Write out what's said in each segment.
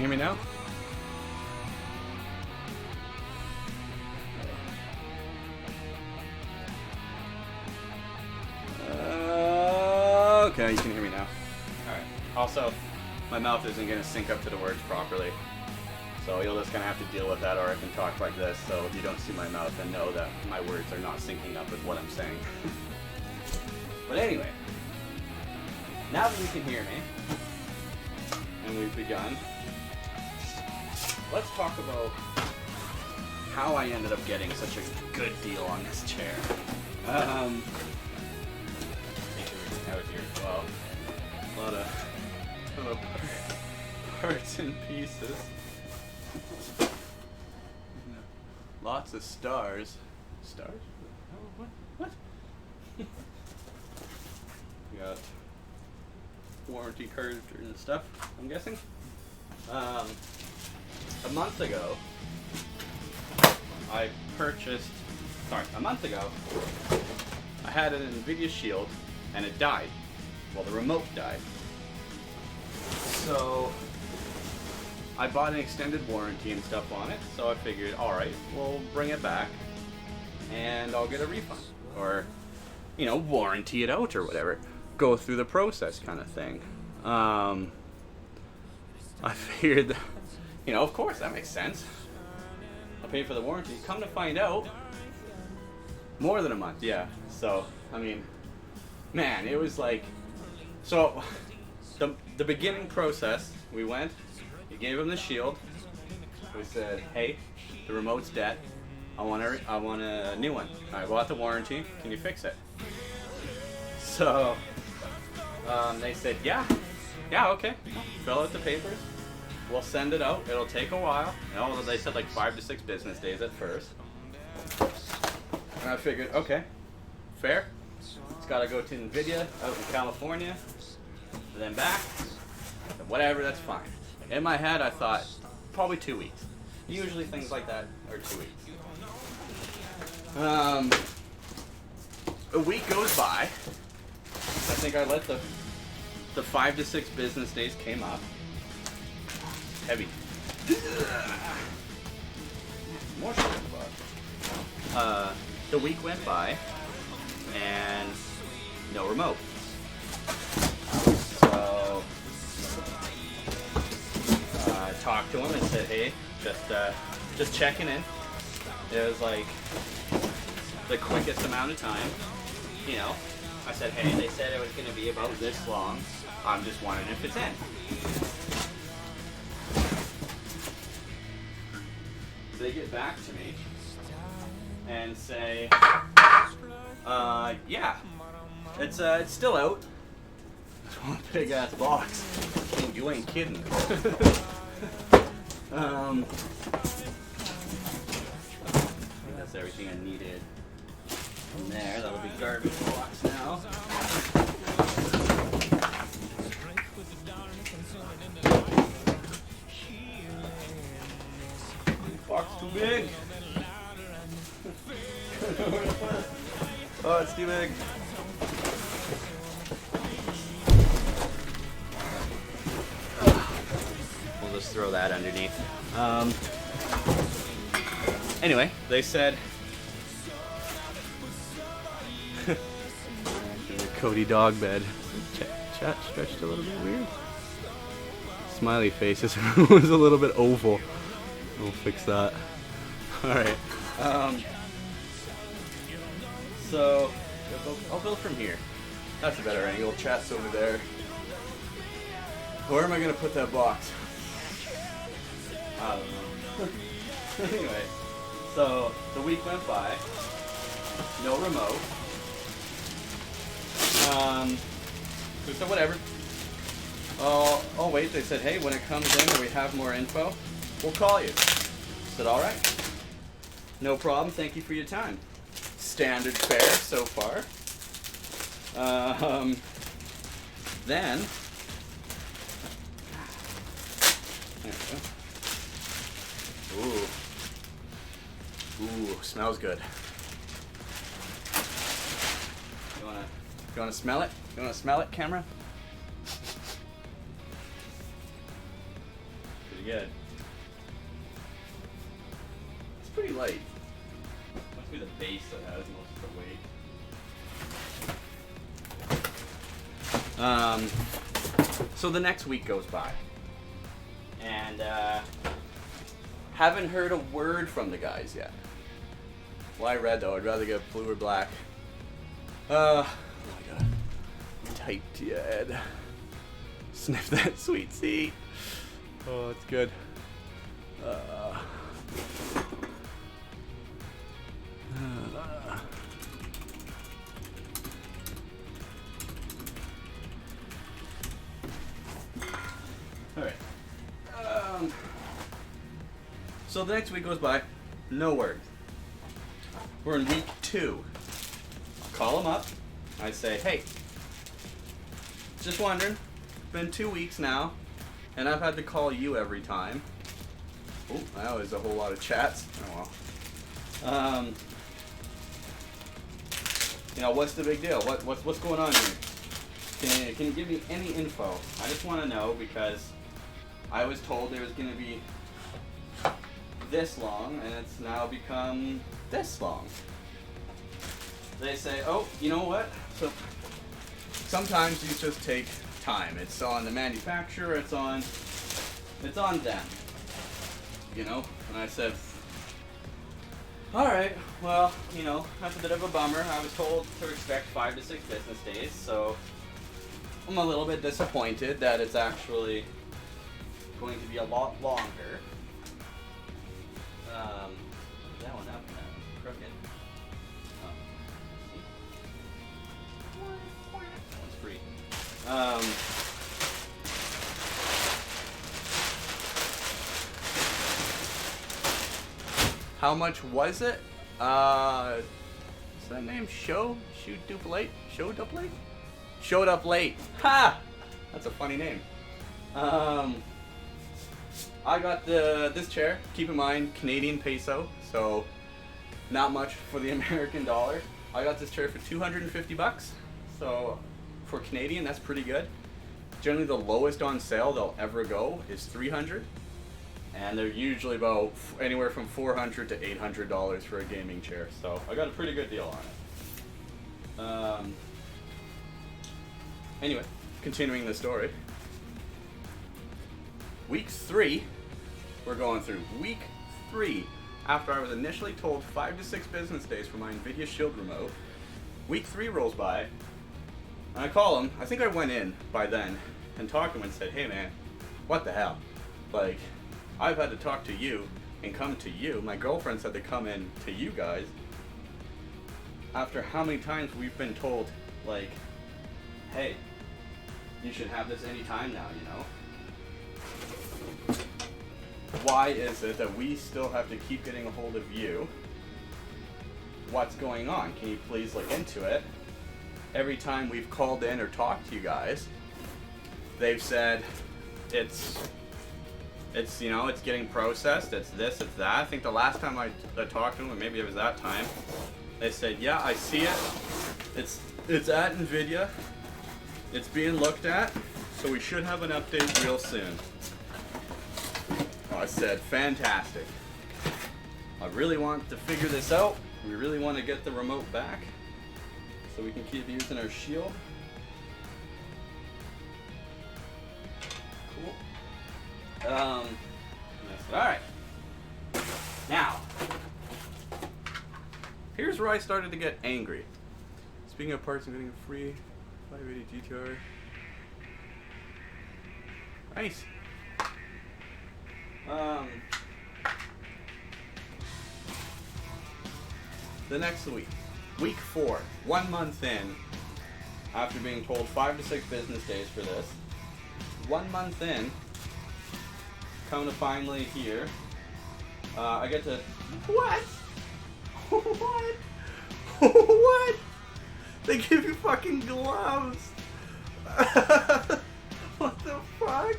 you hear me now? Okay, you can hear me now. Alright. Also, my mouth isn't going to sync up to the words properly. So you'll just kind of have to deal with that, or I can talk like this, so if you don't see my mouth, then know that my words are not syncing up with what I'm saying. But anyway, now that you can hear me, and we've begun, let's talk about how I ended up getting such a good deal on this chair. I think everything out here as well. A lot of parts and pieces. Lots of stars. Stars? Oh, what? We got warranty cards and stuff, I'm guessing. A month ago, I had an NVIDIA Shield and it died. Well, the remote died. So I bought an extended warranty and stuff on it, so I figured, alright, we'll bring it back and I'll get a refund. Or, you know, warranty it out or whatever. Go through the process kind of thing. I figured that, you know, of course, that makes sense. I paid for the warranty. Come to find out, more than a month, yeah. So, I mean, man, it was like, so the beginning process, we went, we gave him the Shield. We said, hey, the remote's dead. I want a new one. I bought the warranty. Can you fix it? So they said, yeah, okay. Fill out the papers. We'll send it out. It'll take a while. No, they said like 5 to 6 business days at first. And I figured, okay, fair. It's got to go to NVIDIA out in California, and then back. Whatever, that's fine. In my head, I thought probably 2 weeks. Usually things like that are 2 weeks. A week goes by. I think I let the 5 to 6 business days came up. Heavy. More shit in the box. The week went by, and no remote. So I talked to him and said, hey, just checking in. It was like the quickest amount of time, you know. I said, hey, they said it was going to be about this long. I'm just wondering if it's in. They get back to me and say, yeah, it's still out. It's one big ass box. You ain't kidding. That's everything I needed from there. That'll be garbage box now. Box too big. Oh, it's too big. We'll just throw that underneath. Anyway, they said the Cody dog bed. Chat stretched a little bit weird. Smiley faces was a little bit oval. We'll fix that. Alright. So I'll build from here. That's a better angle. Chat's over there. Where am I gonna put that box? I don't know. Anyway, so the week went by. No remote. So we said whatever. Oh wait, they said, hey, when it comes in and we have more info, we'll call you. I said, all right. No problem. Thank you for your time. Standard fare so far. Then, there we go. Ooh, smells good. You wanna smell it? You wanna smell it, camera? Do it good. It's pretty light. Must be the base that has most of the weight. So the next week goes by, and haven't heard a word from the guys yet. Why red though? I'd rather get blue or black. Oh my god. Tight to your head. Sniff that sweet seat. Oh, it's good. Alright. So the next week goes by, no word. We're in week 2. Call them up. I say, hey, just wondering, it's been 2 weeks now, and I've had to call you every time. Oh, that was a whole lot of chats. Oh well. You know, what's the big deal? What's going on here? Can you give me any info? I just want to know, because I was told there was going to be this long, and it's now become this long. They say, oh, you know what? So sometimes these just take time. It's on the manufacturer, it's on them. You know? And I said, alright, well, you know, that's a bit of a bummer. I was told to expect 5 to 6 business days, so I'm a little bit disappointed that it's actually going to be a lot longer. That one up, that one's crooked. That one's free. How much was it? Is that name Showed up late. Ha! That's a funny name. I got this chair. Keep in mind, Canadian peso, so not much for the American dollar. I got this chair for 250 bucks. So for Canadian, that's pretty good. Generally, the lowest on sale they'll ever go is 300, and they're usually about anywhere from $400 to $800 for a gaming chair. So I got a pretty good deal on it. Anyway, continuing the story. Week 3, we're going through week 3 after I was initially told 5 to 6 business days for my NVIDIA Shield remote. Week 3 rolls by, and I call him. I think I went in by then and talked to him and said, hey man, what the hell? Like, I've had to talk to you and come to you. My girlfriend's had to come in to you guys. After how many times we've been told, like, hey, you should have this anytime now, you know? Why is it that we still have to keep getting a hold of you? What's going on? Can you please look into it? Every time we've called in or talked to you guys, they've said it's you know, it's getting processed, it's this, it's that. I think the last time I talked to them, or maybe it was that time, they said, yeah, I see it. It's at NVIDIA. It's being looked at, so we should have an update real soon. I said, fantastic. I really want to figure this out. We really want to get the remote back so we can keep using our Shield. Cool. I said, alright. Now, here's where I started to get angry. Speaking of parts, I'm getting a free 580 GTR. Nice. The next week, week 4, 1 month in, after being told 5 to 6 business days for this, 1 month in, come to finally here, I get to, what? What? What? They give you fucking gloves. What the fuck?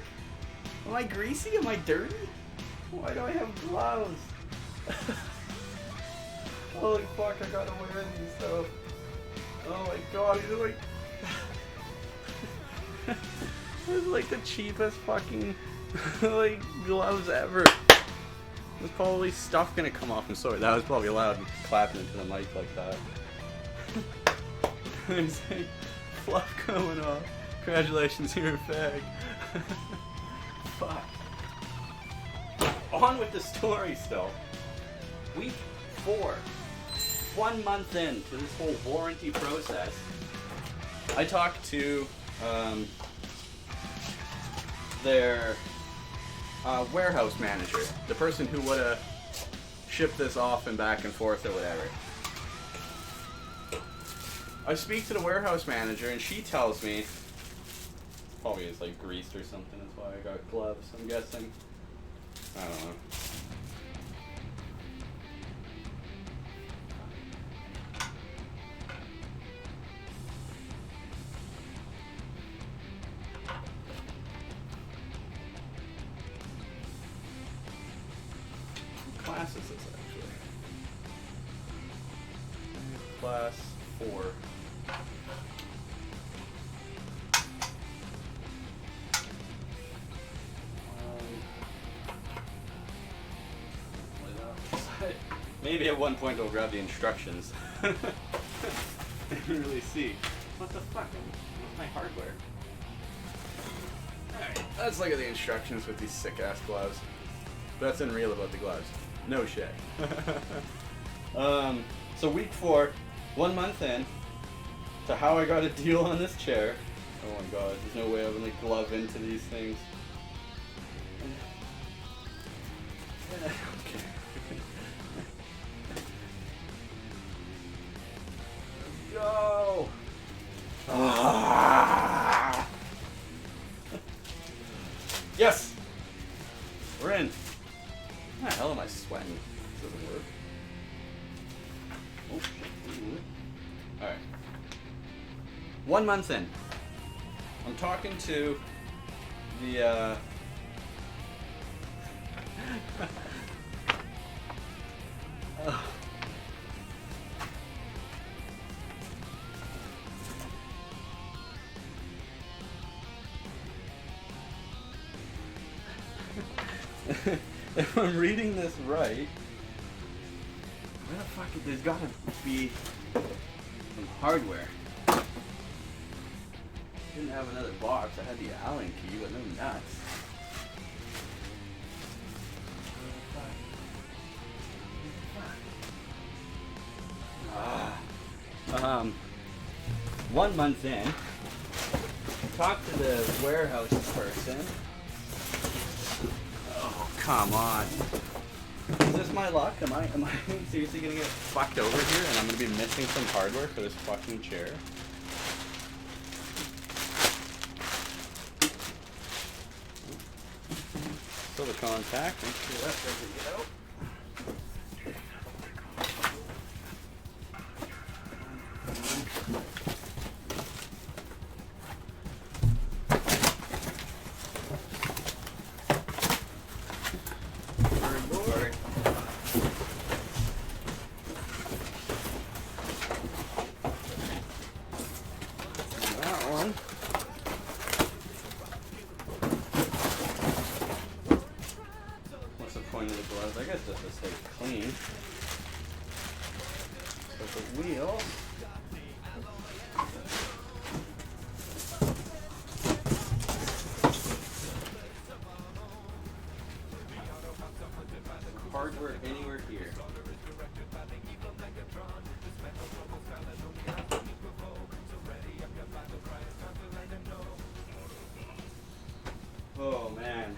Am I greasy? Am I dirty? Why do I have gloves? Holy fuck, I gotta wear these though. Oh my god, these are like... This is like the cheapest fucking like gloves ever. There's probably stuff gonna come off. I'm sorry, that was probably loud clapping into the mic like that. There's like fluff coming off. Congratulations, you're a fag. Fuck. On with the story still. Week 4. 1 month into this whole warranty process. I talked to their warehouse manager, the person who would have shipped this off and back and forth or whatever. I speak to the warehouse manager and she tells me, probably it's like greased or something, that's why I got gloves, I'm guessing. I don't know. What class is this actually? Class 4. Maybe at one point I'll grab the instructions. I didn't really see. What the fuck? What's my hardware? Alright, let's look at the instructions with these sick ass gloves. That's unreal about the gloves. No shit. So week 4, 1 month in, to how I got a deal on this chair. Oh my god, there's no way I'm gonna glove into these things. Okay. Go! Ah! Yes! We're in. How the hell am I sweating? This doesn't work. Oh shit. Alright. 1 month in. I'm talking to the if I'm reading this right, where the fuck is, there's gotta be some hardware. Didn't have another box, I had the Allen key, but no nuts. Ah. 1 month in, talked to the warehouse person. Oh, come on. Is this my luck? Am I seriously gonna get fucked over here and I'm gonna be missing some hardware for this fucking chair? Still the contact, make sure that doesn't get out. I guess just to stay clean. So the wheel. Hardware anywhere here. Oh man.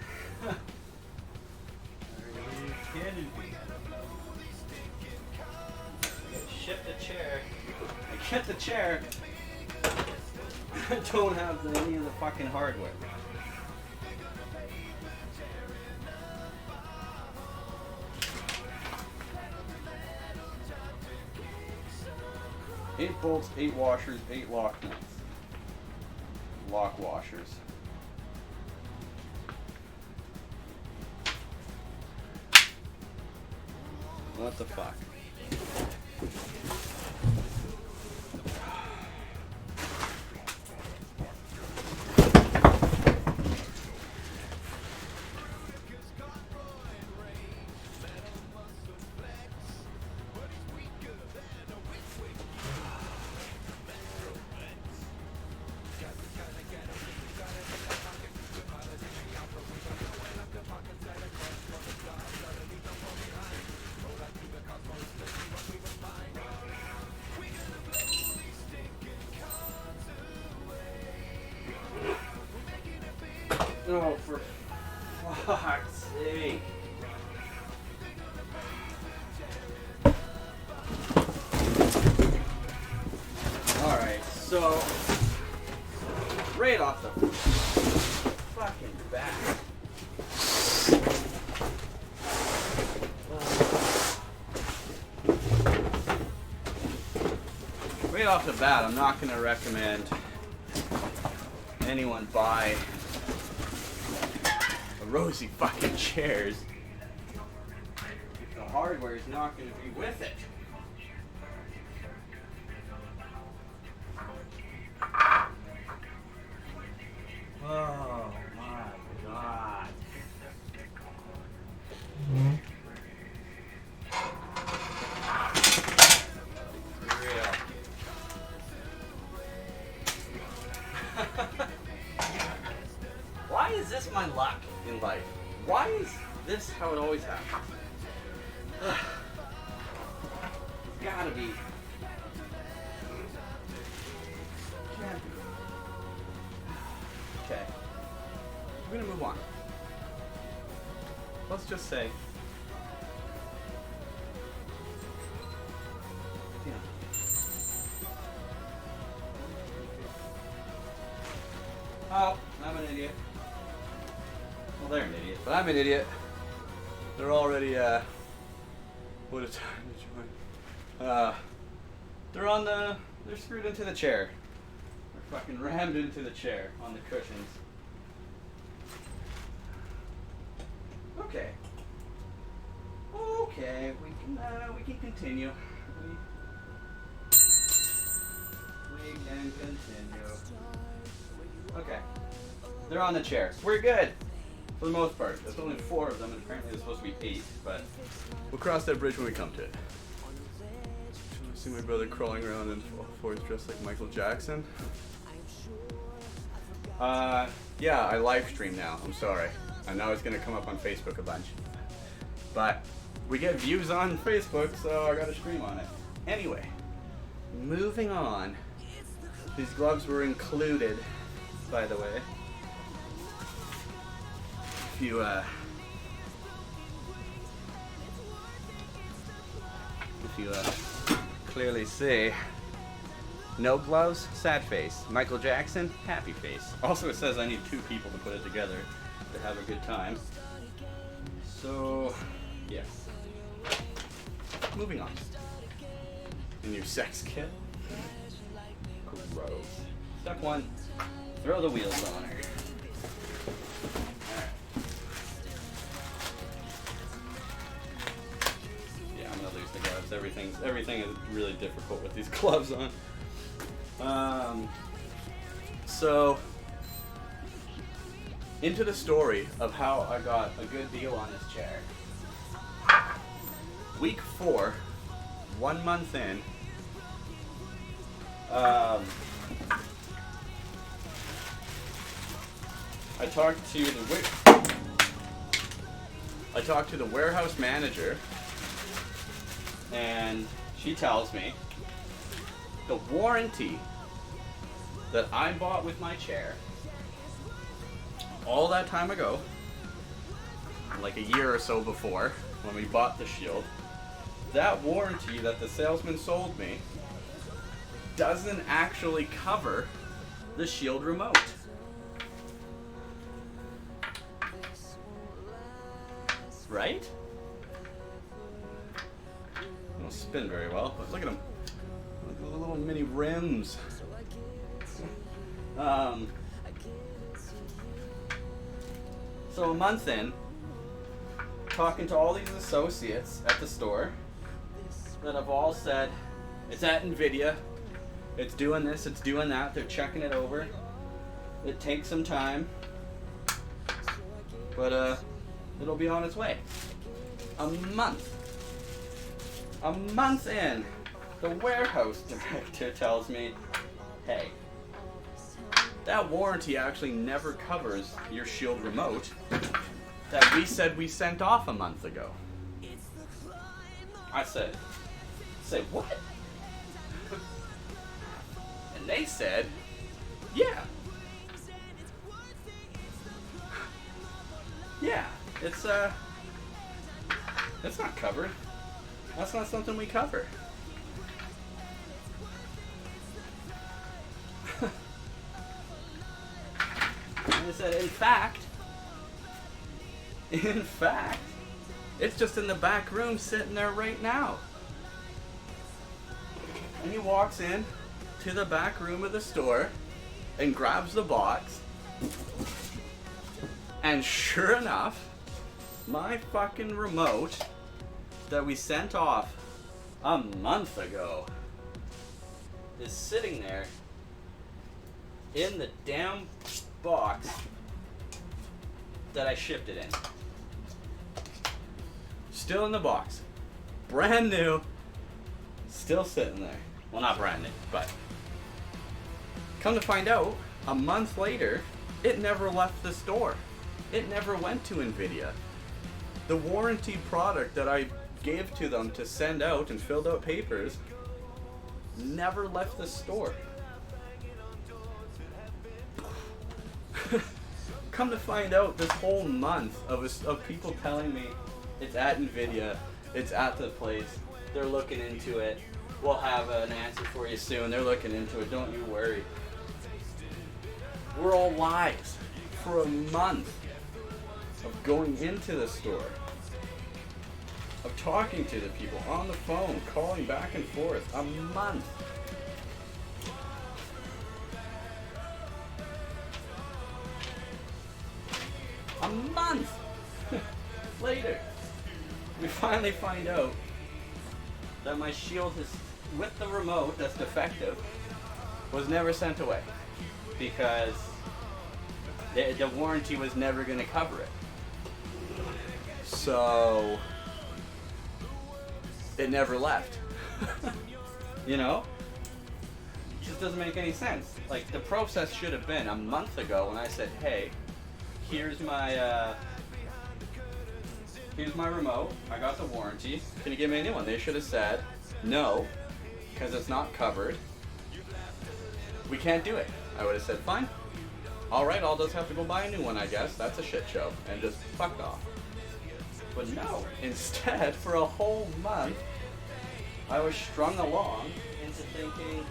Ship the chair. I get the chair. I don't have any of the fucking hardware. Eight bolts, 8 washers, 8 lock nuts. Lock washers. What the fuck? Oh, for fuck's sake. Alright, so right off the fucking bat. Right off the bat, I'm not going to recommend anyone buy Arozzi fucking chairs if the hardware is not going to be with it. Oh my god. For real. Why is this my luck in life? Why is this how it always happens? Gotta be. Can't be. Okay. We're gonna move on. Let's just say. Yeah. Oh, I'm an idiot. Well, they're an idiot, but I'm an idiot. They're already, what a time to join. They're screwed into the chair. They're fucking rammed into the chair on the cushions. Okay. Okay, we can continue. We can continue. Okay. They're on the chair. We're good. For the most part. There's only 4 of them, and apparently there's supposed to be 8, but we'll cross that bridge when we come to it. I see my brother crawling around in full force dressed like Michael Jackson. Yeah, I live stream now. I'm sorry. I know it's gonna come up on Facebook a bunch. But we get views on Facebook, so I gotta stream on it. Anyway, moving on. These gloves were included, by the way. If you clearly see, no gloves, sad face. Michael Jackson, happy face. Also, it says I need 2 people to put it together to have a good time. So, yes. Moving on. A new sex kit. Gross. Step 1, throw the wheels on her. Everything is really difficult with these gloves on. So, into the story of how I got a good deal on this chair. Week 4, 1 month in, I talked to the warehouse manager. And she tells me the warranty that I bought with my chair all that time ago, like a year or so before when we bought the Shield, that warranty that the salesman sold me doesn't actually cover the Shield remote. Right? Don't spin very well, but look at them. Look at the little mini rims. So a month in, talking to all these associates at the store that have all said, it's at NVIDIA, it's doing this, it's doing that, they're checking it over. It takes some time, but it'll be on its way. A month in, the warehouse director tells me, hey, that warranty actually never covers your Shield remote that we said we sent off a month ago. I said, what? And they said, yeah. Yeah, it's not covered. That's not something we cover. And I said, in fact, it's just in the back room sitting there right now. And he walks in to the back room of the store and grabs the box. And sure enough, my fucking remote that we sent off a month ago is sitting there in the damn box that I shipped it in. Still in the box. Brand new. Still sitting there. Well, not brand new, but come to find out, a month later, it never left the store. It never went to NVIDIA. The warranty product that I gave to them to send out and filled out papers never left the store. Come to find out, this whole month of people telling me it's at NVIDIA, it's at the place, they're looking into it, we'll have an answer for you soon, they're looking into it, don't you worry. We're all lies for a month of going into the store, of talking to the people on the phone, calling back and forth. A month. A month later, we finally find out that my Shield is with the remote that's defective was never sent away because the warranty was never going to cover it. So it never left. You know? It just doesn't make any sense. Like, the process should have been a month ago when I said, hey, here's my remote, I got the warranty, can you give me a new one? They should have said, no, because it's not covered, we can't do it. I would have said, fine, alright, I'll just have to go buy a new one, I guess, that's a shit show, and just fucked off. But no, instead, for a whole month, I was strung along into thinking,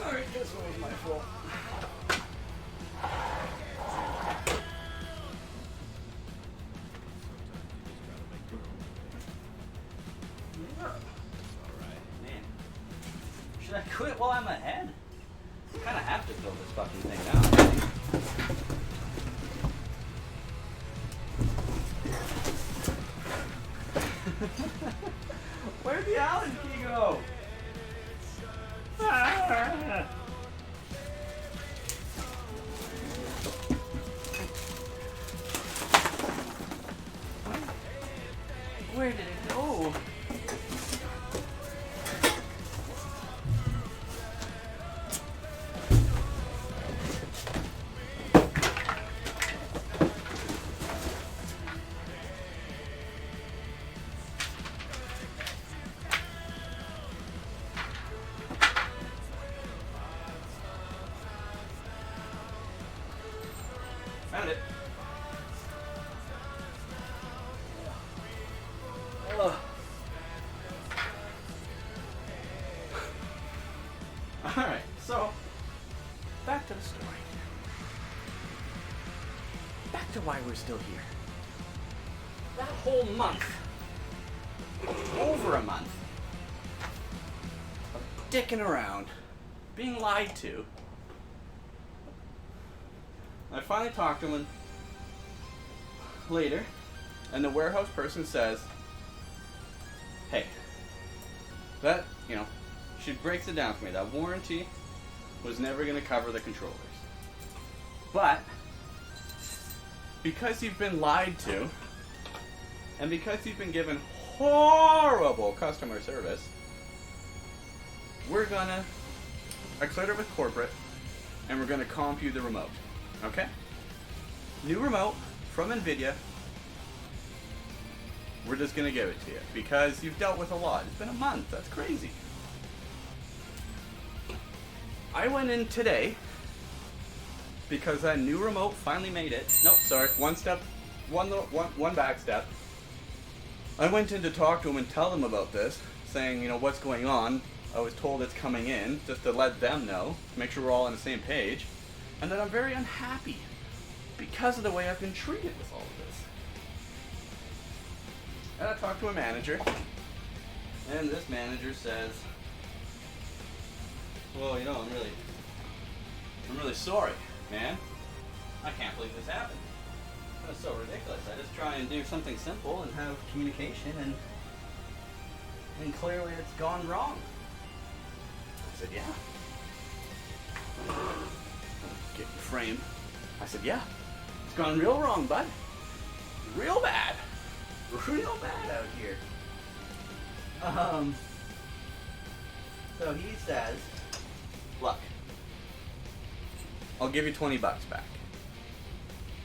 alright, this one was my fault. Should I quit while I'm ahead? I kind of have to build this fucking thing now. Where'd the Allen key go? Where did it go? Found it. Ugh. Alright, so back to the story. Back to why we're still here. That whole month, over a month, of dicking around, being lied to, I finally talked to him later, and the warehouse person says, hey, that, she breaks it down for me. That warranty was never going to cover the controllers. But, because you've been lied to, and because you've been given horrible customer service, I cleared it with corporate, and we're going to comp you the remote. Okay? New remote from NVIDIA. We're just going to give it to you because you've dealt with a lot. It's been a month. That's crazy. I went in today because that new remote finally made it. Nope, sorry. One back step. I went in to talk to them and tell them about this, saying, you know, what's going on. I was told it's coming in, just to let them know, make sure we're all on the same page, and that I'm very unhappy because of the way I've been treated with all of this. And I talked to a manager, and this manager says, well, you know, I'm really sorry, man. I can't believe this happened. That's so ridiculous. I just try and do something simple and have communication, and clearly it's gone wrong. I said, yeah. Get in frame. I said, yeah. It's gone real wrong, bud. Real bad. Real bad out here. So he says, look, I'll give you 20 bucks back.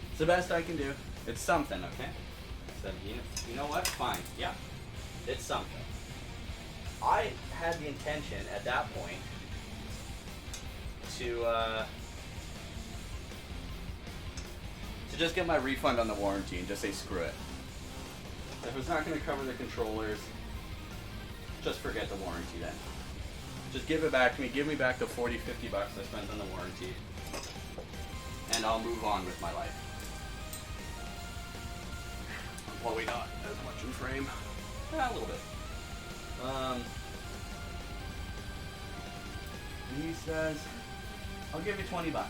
It's the best I can do. It's something, okay? I said, you know what? Fine. Yeah. It's something. I had the intention at that point to just get my refund on the warranty and just say screw it. If it's not going to cover the controllers, just forget the warranty then. Just give it back to me. Give me back the 40, 50 bucks I spent on the warranty, and I'll move on with my life. Probably not as much in frame. Yeah, a little bit. He says, I'll give you 20 bucks.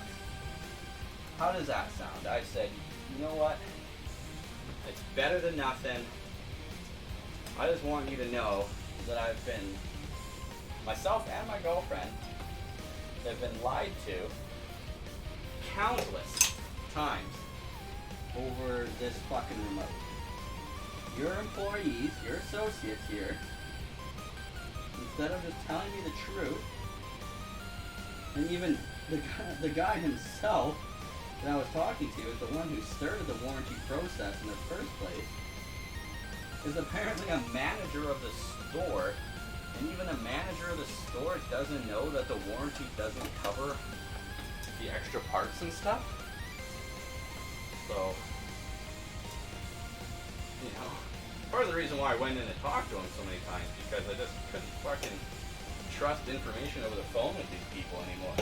How does that sound? I said, you know what? It's better than nothing. I just want you to know that I've been, myself and my girlfriend, have been lied to countless times over this fucking remote. Your employees, your associates here, instead of just telling me the truth, and even the guy himself that I was talking to is the one who started the warranty process in the first place, is apparently a manager of the store, and even a manager of the store doesn't know that the warranty doesn't cover the extra parts and stuff. So, you know, part of the reason why I went in and talked to him so many times, because I just couldn't fucking trust information over the phone with these people anymore.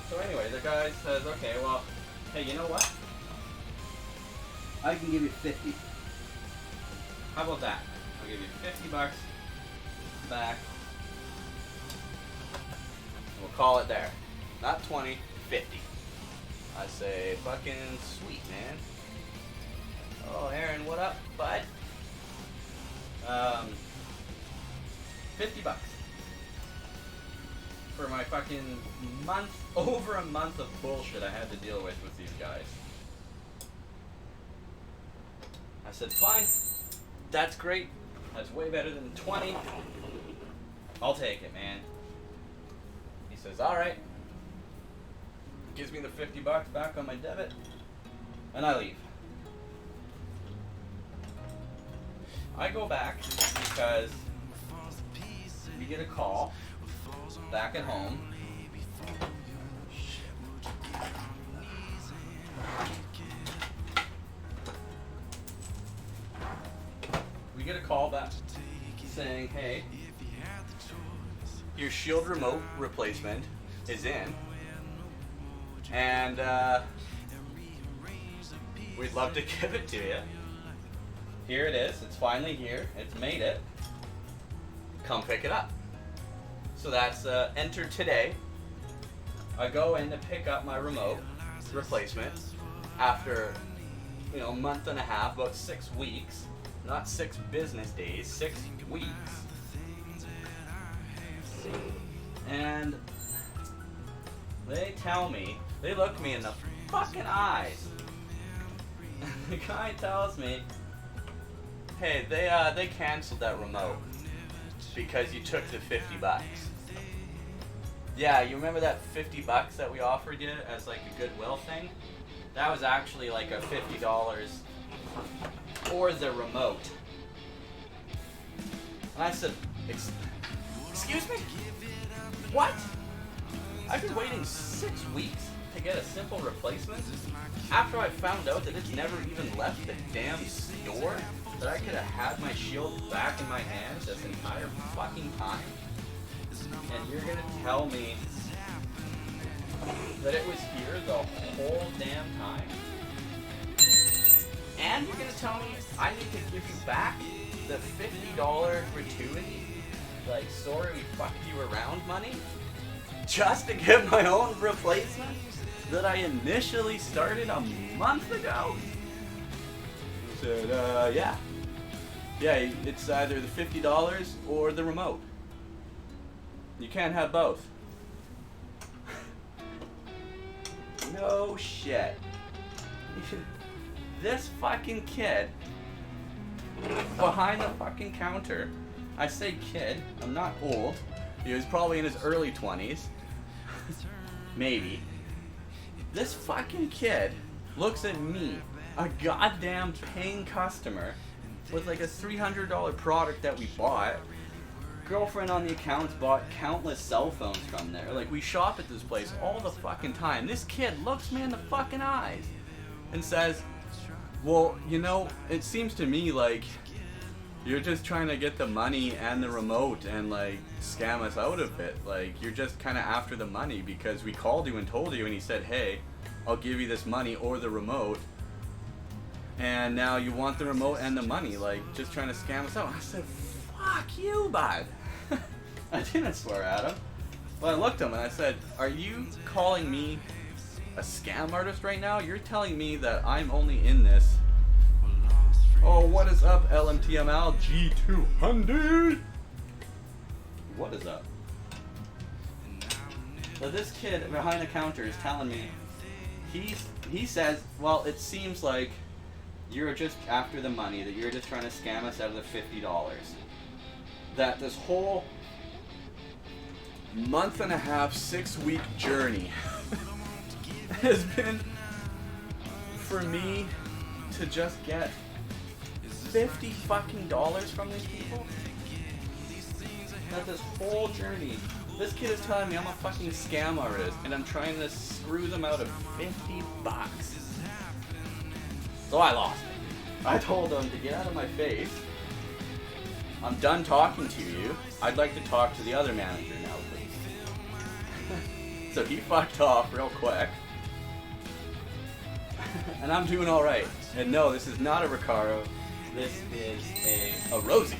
So anyway, the guy says, okay, well, hey, you know what? I can give you 50. How about that? I'll give you 50 bucks back. We'll call it there. Not 20, 50. I say, fucking sweet, man. Oh, Aaron, what up, bud? 50 bucks. For my fucking month, over a month of bullshit I had to deal with these guys. I said, fine. That's great. That's way better than 20. I'll take it, man. He says, alright. Gives me the 50 bucks back on my debit. And I leave. I go back because we get a call back at home. We get a call back saying, hey, your Shield remote replacement is in, and we'd love to give it to you. Here it is. It's finally here. It's made it. Come pick it up. So that's entered today. I go in to pick up my remote replacement after, you know, a month and a half, about 6 weeks. Not 6 business days, 6 weeks. And they tell me, they look me in the fucking eyes. The guy tells me, hey, they canceled that remote because you took the 50 bucks. Yeah, you remember that $50 that we offered you as like a goodwill thing? That was actually like a $50 or the remote. And I said, excuse me? What? I've been waiting 6 weeks to get a simple replacement after I found out that it's never even left the damn store, that I could have had my shield back in my hands this entire fucking time. And you're gonna tell me that it was here the whole damn time? And you're gonna tell me I need to give you back the $50 gratuity, like sorry we fucked you around money, just to get my own replacement that I initially started a month ago? I said, yeah. Yeah, it's either the $50 or the remote. You can't have both. No shit. This fucking kid behind the fucking counter. I say kid, I'm not old. He was probably in his early 20s. Maybe. This fucking kid looks at me, a goddamn paying customer, with like a $300 product that we bought. Girlfriend on the accounts bought countless cell phones from there. Like, we shop at this place all the fucking time. This kid looks me in the fucking eyes and says, well, you know, it seems to me like you're just trying to get the money and the remote and like scam us out of it. Like, you're just kind of after the money because we called you and told you, and he said, hey, I'll give you this money or the remote, and now you want the remote and the money, like just trying to scam us out. I said, fuck you, bud. I didn't swear at him, but I looked at him and I said, are you calling me a scam artist right now? You're telling me that I'm only in this. Oh, what is up, LMTML G200? What is up? So this kid behind the counter is telling me, he says, well, it seems like you're just after the money, that you're just trying to scam us out of the $50. That this whole month and a half, 6-week journey has been for me to just get $50 fucking from these people. That this whole journey, this kid is telling me I'm a fucking scam artist and I'm trying to screw them out of $50. So I lost it. I told him to get out of my face. I'm done talking to you. I'd like to talk to the other manager now, please. So he fucked off real quick. And I'm doing alright. And no, this is not a Recaro. This is a Arozzi.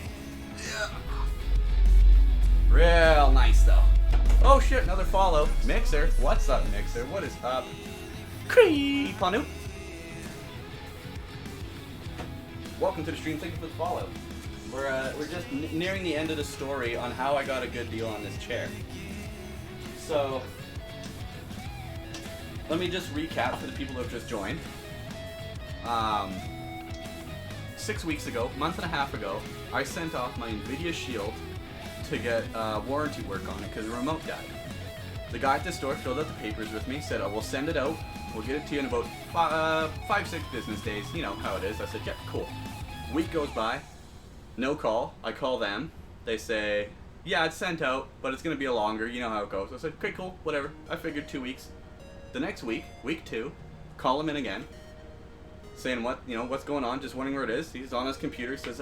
Yeah. Real nice though. Oh shit, another follow. Mixer. What's up, Mixer? What is up? Creepanu. Welcome to the stream. Thank you for the follow. We're just nearing the end of the story on how I got a good deal on this chair. So let me just recap for the people who have just joined. 6 weeks ago, month and a half ago, I sent off my NVIDIA Shield to get warranty work on it because the remote died. The guy at the store filled out the papers with me, said, oh, we'll send it out, we'll get it to you in about 5-6 business days, you know how it is. I said, yeah, cool. Week goes by, no call. I call them, they say, yeah, it's sent out, but it's going to be a longer, you know how it goes. I said, okay, cool, whatever. I figured 2 weeks. The next week, week 2, call him in again, saying what's going on, just wondering where it is. He's on his computer, says,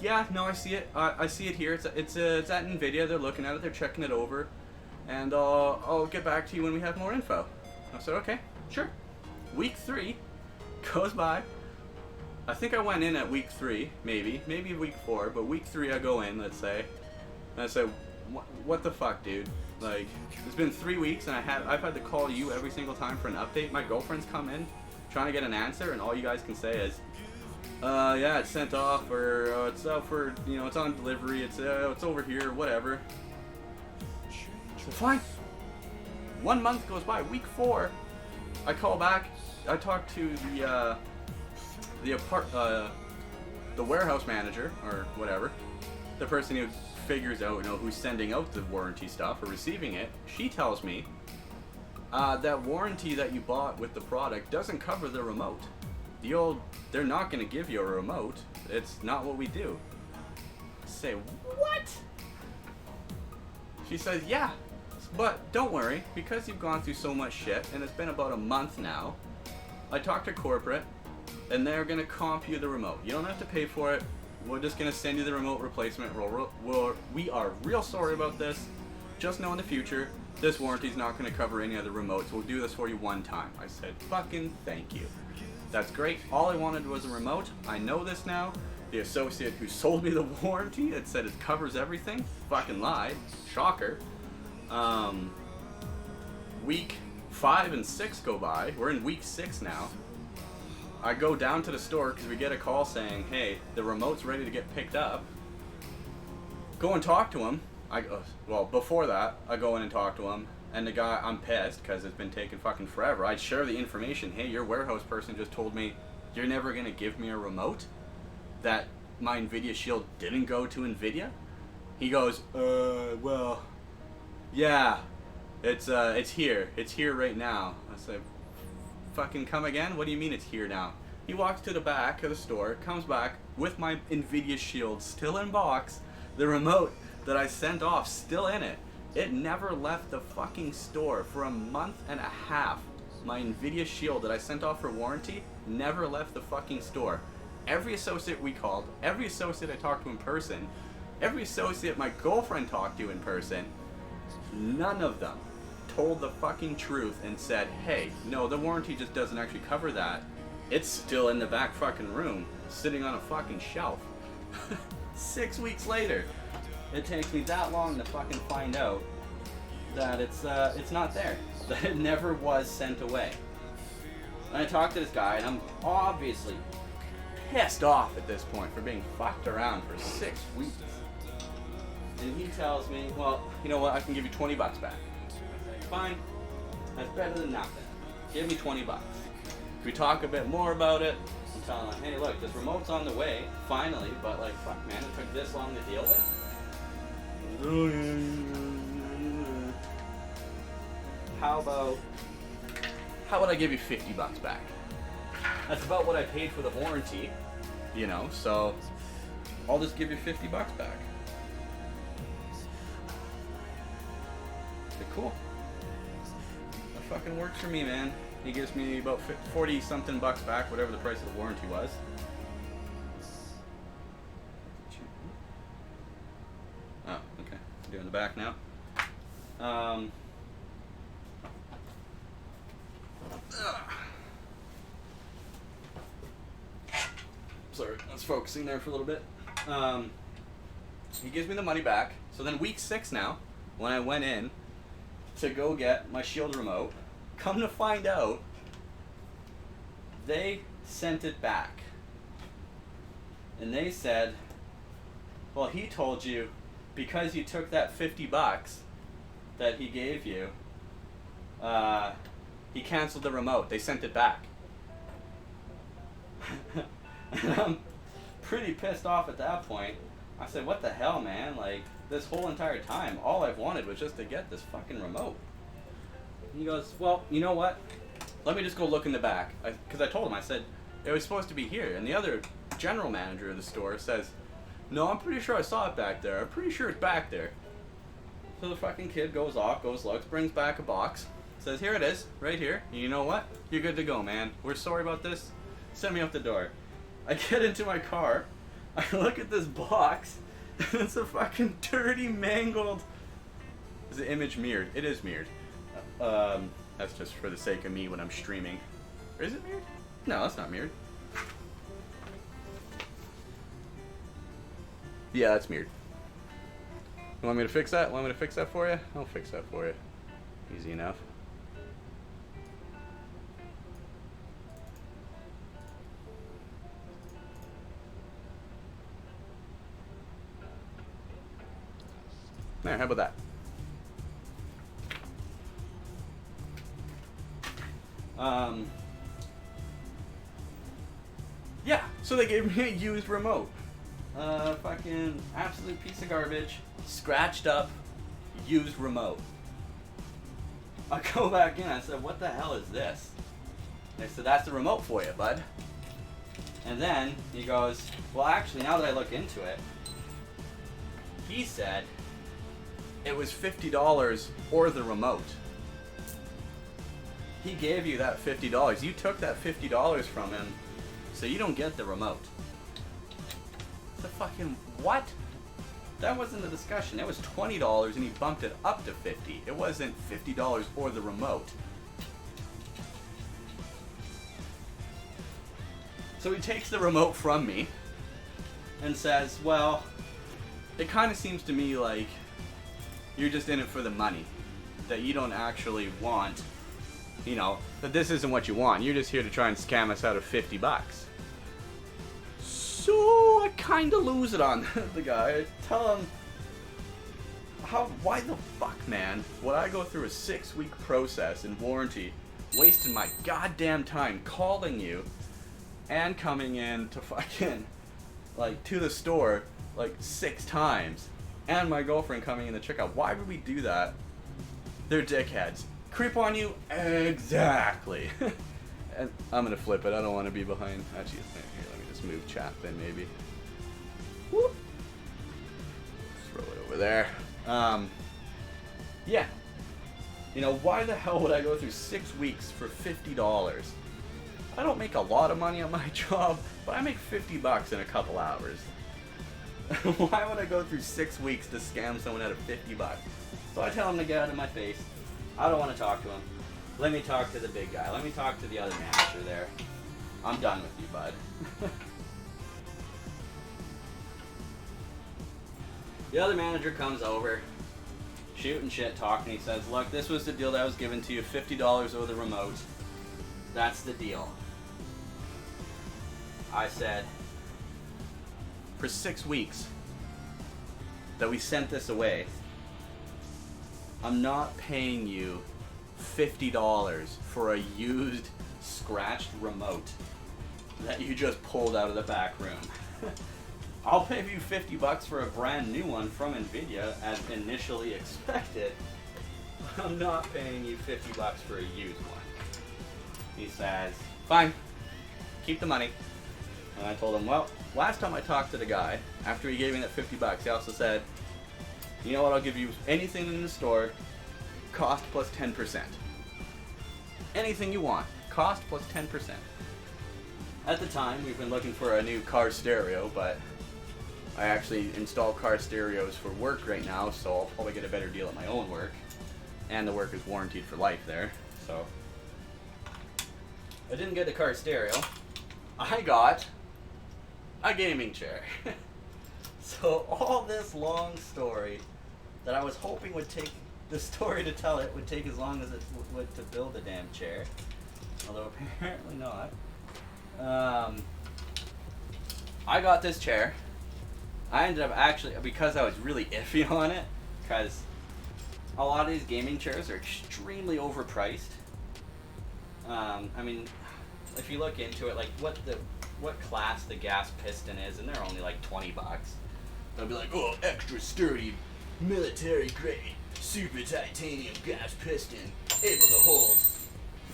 yeah, no, I see it. I see it here. It's at NVIDIA. They're looking at it. They're checking it over, and I'll get back to you when we have more info. I said, okay, sure. Week 3 goes by. I think I went in at week 3, maybe week 4, but week 3 I go in, let's say, and I say, what the fuck, dude? Like, it's been 3 weeks, and I've had to call you every single time for an update. My girlfriend's come in, trying to get an answer, and all you guys can say is, yeah, it's sent off, or it's out for, it's on delivery, it's over here, whatever. So fine. 1 month goes by. Week 4, I call back. I talk to the warehouse manager or whatever, the person who figures out, you know, who's sending out the warranty stuff or receiving it, she tells me that warranty that you bought with the product doesn't cover the remote. They're not going to give you a remote. It's not what we do. I say, what? She says, yeah, but don't worry, because you've gone through so much shit, and it's been about a month now, I talked to corporate, and they're going to comp you the remote. You don't have to pay for it. We're just going to send you the remote replacement. We are real sorry about this. Just know in the future, this warranty's not going to cover any other remotes. We'll do this for you one time. I said, fucking thank you. That's great. All I wanted was a remote. I know this now. The associate who sold me the warranty, it said it covers everything, fucking lied. Shocker. Week 5 and 6 go by. We're in week 6 now. I go down to the store because we get a call saying, hey, the remote's ready to get picked up. Go and talk to him. Well, before that, I go in and talk to him. And the guy, I'm pissed because it's been taking fucking forever. I'd share the information. Hey, your warehouse person just told me you're never going to give me a remote? That my NVIDIA Shield didn't go to NVIDIA? He goes, well, yeah, it's here. It's here right now. I said, fucking come again? What do you mean it's here now? He walks to the back of the store, comes back with my NVIDIA Shield still in box, the remote that I sent off still in it. It never left the fucking store for a month and a half. My NVIDIA Shield that I sent off for warranty never left the fucking store. Every associate we called, every associate I talked to in person, every associate my girlfriend talked to in person, none of them told the fucking truth and said, hey, no, the warranty just doesn't actually cover that. It's still in the back fucking room, sitting on a fucking shelf. 6 weeks later. It takes me that long to fucking find out that it's not there. That it never was sent away. And I talked to this guy, and I'm obviously pissed off at this point for being fucked around for 6 weeks. And he tells me, well, you know what, I can give you 20 bucks back. I say, fine, that's better than nothing. Give me 20 bucks. We talk a bit more about it. I'm telling him, hey, look, this remote's on the way, finally, but like, fuck, man, it took this long to deal with. How about I give you 50 bucks back? That's about what I paid for the warranty, you know, so I'll just give you 50 bucks back. Okay, cool. That fucking works for me, man. He gives me about 40 something bucks back, whatever the price of the warranty was. Oh, okay. Doing the back now. Sorry, I was focusing there for a little bit. He gives me the money back. So then week 6 now, when I went in to go get my Shield remote, come to find out, they sent it back. And they said, well, he told you because you took that 50 bucks that he gave you, he canceled the remote. They sent it back. And I'm pretty pissed off at that point. I said, what the hell, man? Like, this whole entire time, all I've wanted was just to get this fucking remote. He goes, well, you know what? Let me just go look in the back. Because I told him, I said, it was supposed to be here. And the other general manager of the store says, no, I'm pretty sure I saw it back there. I'm pretty sure it's back there. So the fucking kid goes off, goes looks, brings back a box, says, here it is, right here. And you know what? You're good to go, man. We're sorry about this. Send me out the door. I get into my car. I look at this box. And it's a fucking dirty, mangled... Is the image mirrored? It is mirrored. That's just for the sake of me when I'm streaming. Or is it mirrored? No, that's not mirrored. Yeah, that's mirrored. You want me to fix that? Want me to fix that for you? I'll fix that for you. Easy enough. There, how about that? Yeah, so they gave me a used remote. Fucking absolute piece of garbage. Scratched up, used remote. I go back in, I said, what the hell is this? They said, that's the remote for you, bud. And then he goes, well, actually, now that I look into it, he said it was $50 or the remote. He gave you that $50. You took that $50 from him, so you don't get the remote. The fucking what? That wasn't the discussion. It was $20 and he bumped it up to $50. It wasn't $50 or the remote. So he takes the remote from me and says, well, it kind of seems to me like you're just in it for the money. That you don't actually want, you know, that this isn't what you want. You're just here to try and scam us out of $50. So I kind of lose it on the guy. I tell him, why the fuck, man, would I go through a 6-week process and warranty, wasting my goddamn time calling you and coming in to fucking, like, to the store, like, 6 times, and my girlfriend coming in to check out? Why would we do that? They're dickheads. Creep on you? Exactly. And I'm gonna flip it. I don't want to be behind. Actually, here, let me just move chat then, maybe. Whoop. Throw it over there. Yeah. You know, why the hell would I go through 6 weeks for $50? I don't make a lot of money on my job, but I make $50 in a couple hours. Why would I go through 6 weeks to scam someone out of $50? So I tell him to get out of my face. I don't want to talk to him. Let me talk to the big guy. Let me talk to the other manager there. I'm done with you, bud. The other manager comes over, shooting shit, talking. He says, look, this was the deal that was given to you, $50 over the remote. That's the deal. I said, for 6 weeks that we sent this away, I'm not paying you $50 for a used, scratched remote that you just pulled out of the back room. I'll pay you $50 for a brand new one from NVIDIA as initially expected. I'm not paying you $50 for a used one. He says, fine, keep the money. And I told him, well, last time I talked to the guy, after he gave me that $50, he also said, you know what, I'll give you anything in the store, cost plus 10%. Anything you want, cost plus 10%. At the time, we've been looking for a new car stereo, but I actually install car stereos for work right now, so I'll probably get a better deal at my own work. And the work is warranted for life there, so. I didn't get a car stereo. I got a gaming chair. So all this long story that I was hoping would take, the story to tell it would take as long as it would to build a damn chair. Although apparently not. I got this chair. I ended up actually, because I was really iffy on it, because a lot of these gaming chairs are extremely overpriced. I mean, if you look into it, like what class the gas piston is, and they're only like $20. They'll be like, oh, extra sturdy, military grade, super titanium gas piston, able to hold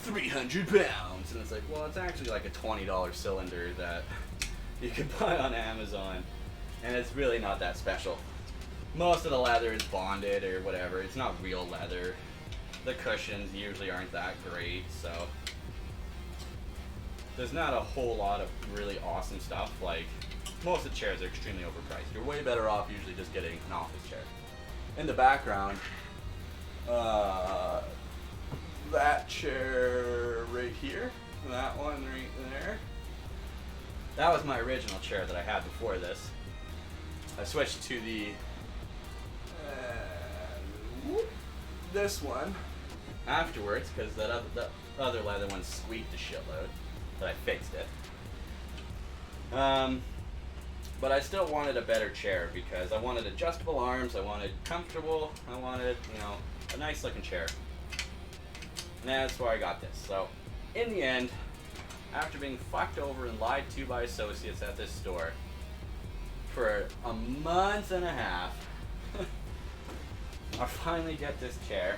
300 pounds. And it's like, well, it's actually like a $20 cylinder that you can buy on Amazon, and it's really not that special. Most of the leather is bonded or whatever. It's not real leather. The cushions usually aren't that great, so there's not a whole lot of really awesome stuff. Like, most of the chairs are extremely overpriced. You're way better off usually just getting an office chair. In the background, that chair right here, that one right there, that was my original chair that I had before this. I switched to the this one afterwards because that other leather one squeaked a shitload, but I fixed it. But I still wanted a better chair because I wanted adjustable arms, I wanted comfortable, I wanted, you know, a nice looking chair. And that's why I got this. So, in the end, after being fucked over and lied to by associates at this store, for a month and a half. I finally get this chair,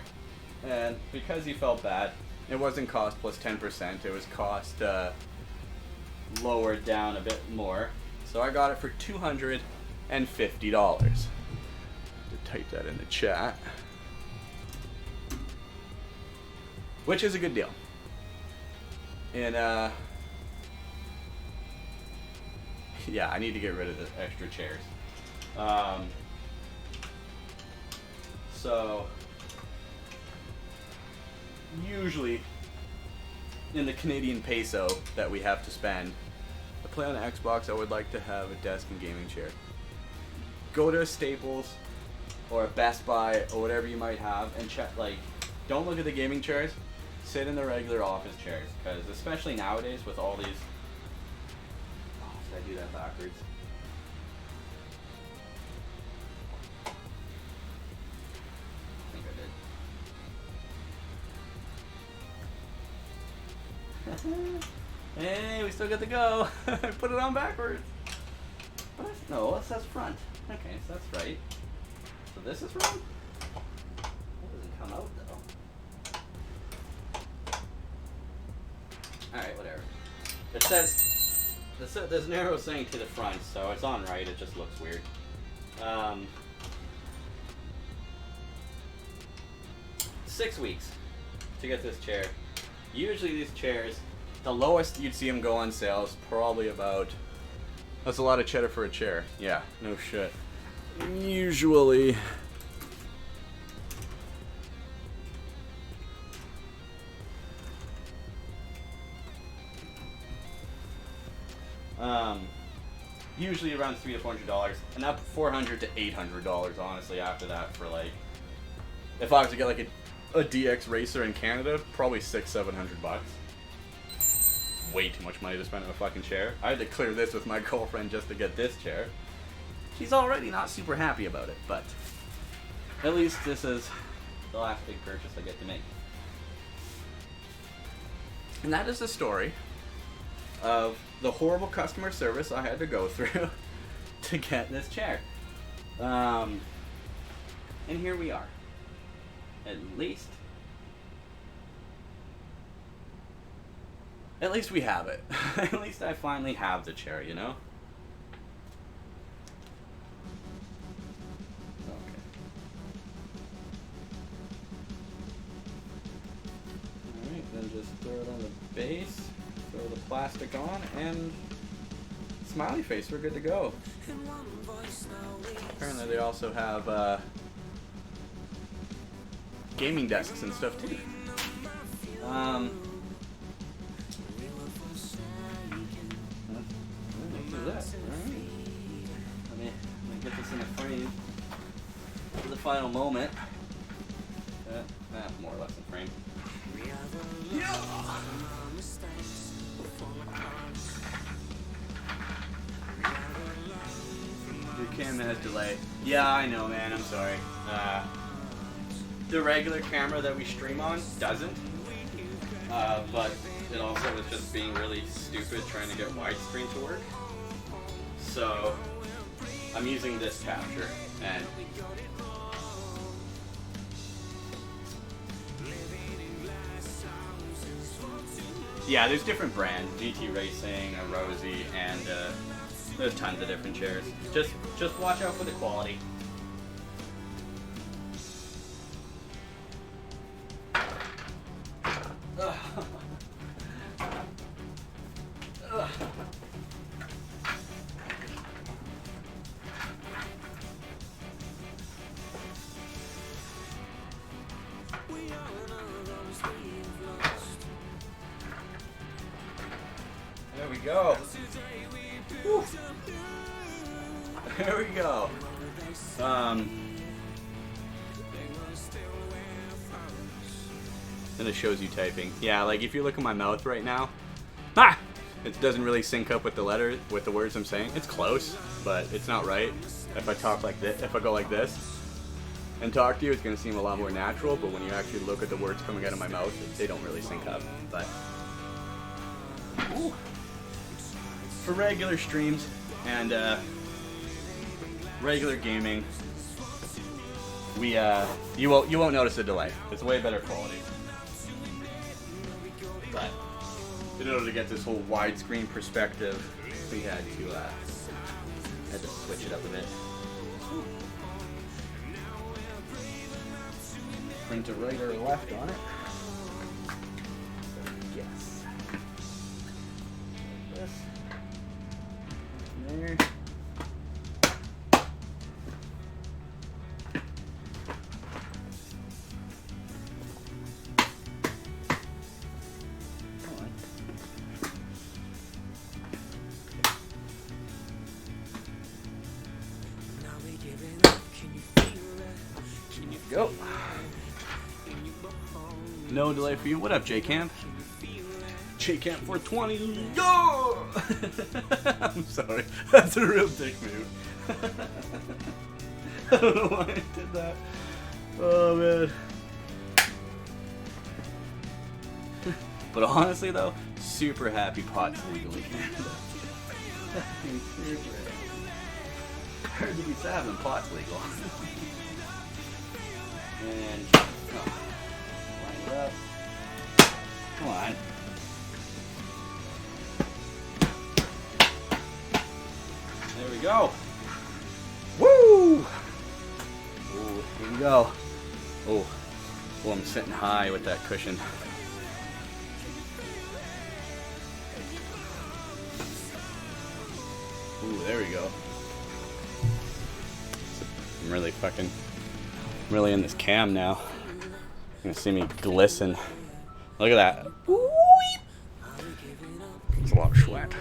and because he felt bad, it wasn't cost plus 10%, it was cost lowered down a bit more. So I got it for $250. To type that in the chat. Which is a good deal. And yeah, I need to get rid of the extra chairs. So usually in the Canadian peso that we have to spend to play on the Xbox, I would like to have a desk and gaming chair. Go to a Staples or a Best Buy or whatever you might have and check, like, don't look at the gaming chairs, sit in the regular office chairs, because especially nowadays with all these, oh, did I do that backwards? Hey, we still got to go. Put it on backwards. No, that's front. Okay, so that's right. So this is wrong? That doesn't come out though. Alright, whatever. It says, there's an arrow saying to the front, so it's on right, it just looks weird. 6 weeks to get this chair. Usually these chairs, the lowest you'd see them go on sale is probably about, that's a lot of cheddar for a chair. Yeah, no shit. Usually usually around $300 to $400, and up $400 to $800 honestly after that for, like, if I was to get like a DX racer in Canada, probably $600-700 bucks. Way too much money to spend on a fucking chair. I had to clear this with my girlfriend just to get this chair. She's already not super happy about it, but at least this is the last big purchase I get to make. And that is the story of the horrible customer service I had to go through to get this chair. And here we are. At least we have it. At least I finally have the chair, you know? Okay. Alright, then just throw it on the base, throw the plastic on, and smiley face, we're good to go. Apparently they also have gaming desks and stuff too. Let me get this in a frame for the final moment. More or less in frame. Yeah. Your camera has delay. Yeah, I know, man. I'm sorry. The regular camera that we stream on doesn't. But it also was just being really stupid trying to get widescreen to work. So I'm using this capture, and yeah, there's different brands, GT Racing, Arozzi, and there's tons of different chairs. Just watch out for the quality. There we go. Whew. There we go. Then it shows you typing. Yeah, like if you look at my mouth right now, it doesn't really sync up with the words I'm saying. It's close, but it's not right. If I talk like this, if I go like this and talk to you, it's gonna seem a lot more natural. But when you actually look at the words coming out of my mouth, they don't really sync up. But ooh. For regular streams and regular gaming, you won't notice a delay. It's way better quality. But in order to get this whole widescreen perspective, we had to switch it up a bit. Print a right or left on it. Yes. This. There. Go. No delay for you. What up, J-Camp? J-Camp 420. Go! I'm sorry. That's a real dick move. I don't know why I did that. Oh, man. But honestly, though, super happy pot's legal in Canada. Hard to be sad when pot's legal. And line it up. Come on. There we go. Woo! Ooh, here we go. Oh, I'm sitting high with that cushion. Ooh, there we go. I'm really in this cam now. You're gonna see me glisten. Look at that. It's a lot of sweat.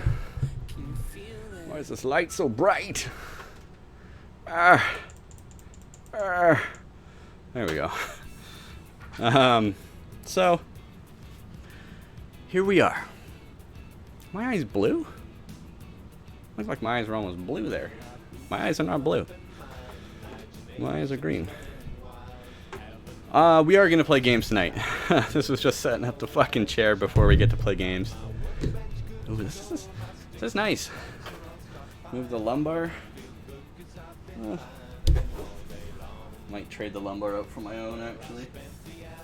Why is this light so bright? There we go. So here we are. My eyes blue? Looks like my eyes are almost blue there. My eyes are not blue. My eyes are green. We are gonna play games tonight. This was just setting up the fucking chair before we get to play games. Ooh, this is nice. Move the lumbar. Might trade the lumbar out for my own, actually.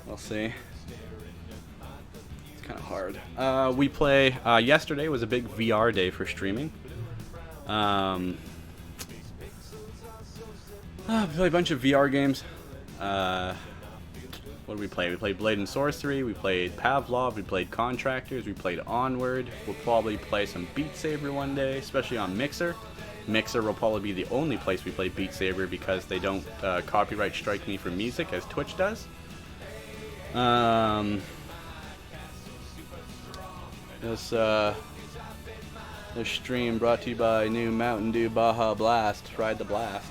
We'll see. It's kind of hard. We play. Yesterday was a big VR day for streaming. We played a bunch of VR games. What did we play? We played Blade and Sorcery, we played Pavlov, we played Contractors, we played Onward. We'll probably play some Beat Saber one day, especially on Mixer. Mixer will probably be the only place we play Beat Saber because they don't copyright strike me for music as Twitch does. This stream brought to you by new Mountain Dew Baja Blast. Ride the blast.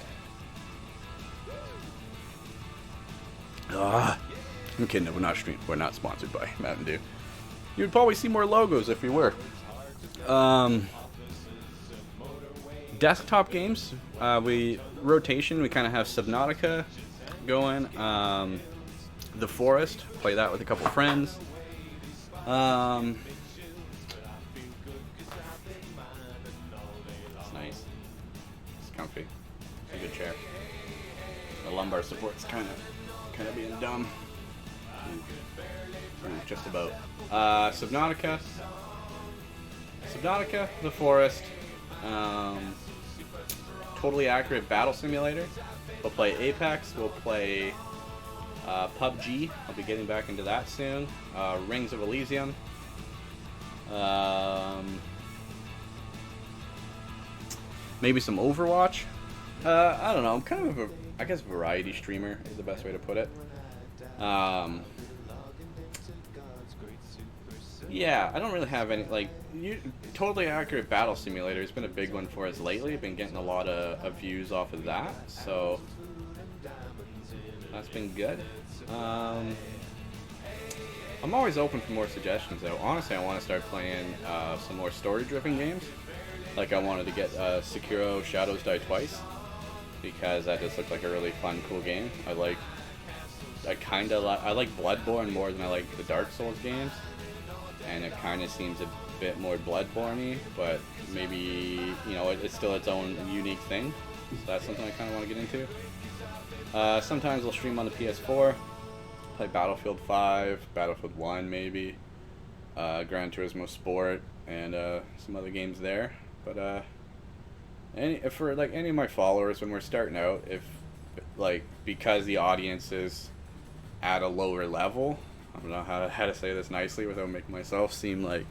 I'm kidding. We're not sponsored by Mountain Dew. You'd probably see more logos if we were. Desktop games. We kind of have Subnautica going. The Forest. Play that with a couple friends. It's nice. It's comfy. It's a good chair. The lumbar support's kind of being dumb. Just about. Subnautica, The Forest, Totally Accurate Battle Simulator. We'll play Apex. We'll play PUBG. I'll be getting back into that soon. Rings of Elysium. Maybe some Overwatch. I don't know. I'm kind of I guess variety streamer is the best way to put it. Yeah, I don't really have any, Totally Accurate Battle Simulator has been a big one for us lately. I've been getting a lot of views off of that, so that's been good. I'm always open for more suggestions, though. Honestly, I want to start playing some more story-driven games. Like, I wanted to get Sekiro Shadows Die Twice, because that just looked like a really fun, cool game. I like Bloodborne more than I like the Dark Souls games, and it kind of seems a bit more Bloodborne-y, but maybe, it's still its own unique thing. So that's something I kind of want to get into. Sometimes I'll stream on the PS4, play Battlefield 5, Battlefield 1 maybe, Gran Turismo Sport, and some other games there. But for like any of my followers, when we're starting out, if like because the audience is at a lower level, I don't know how to say this nicely without making myself seem like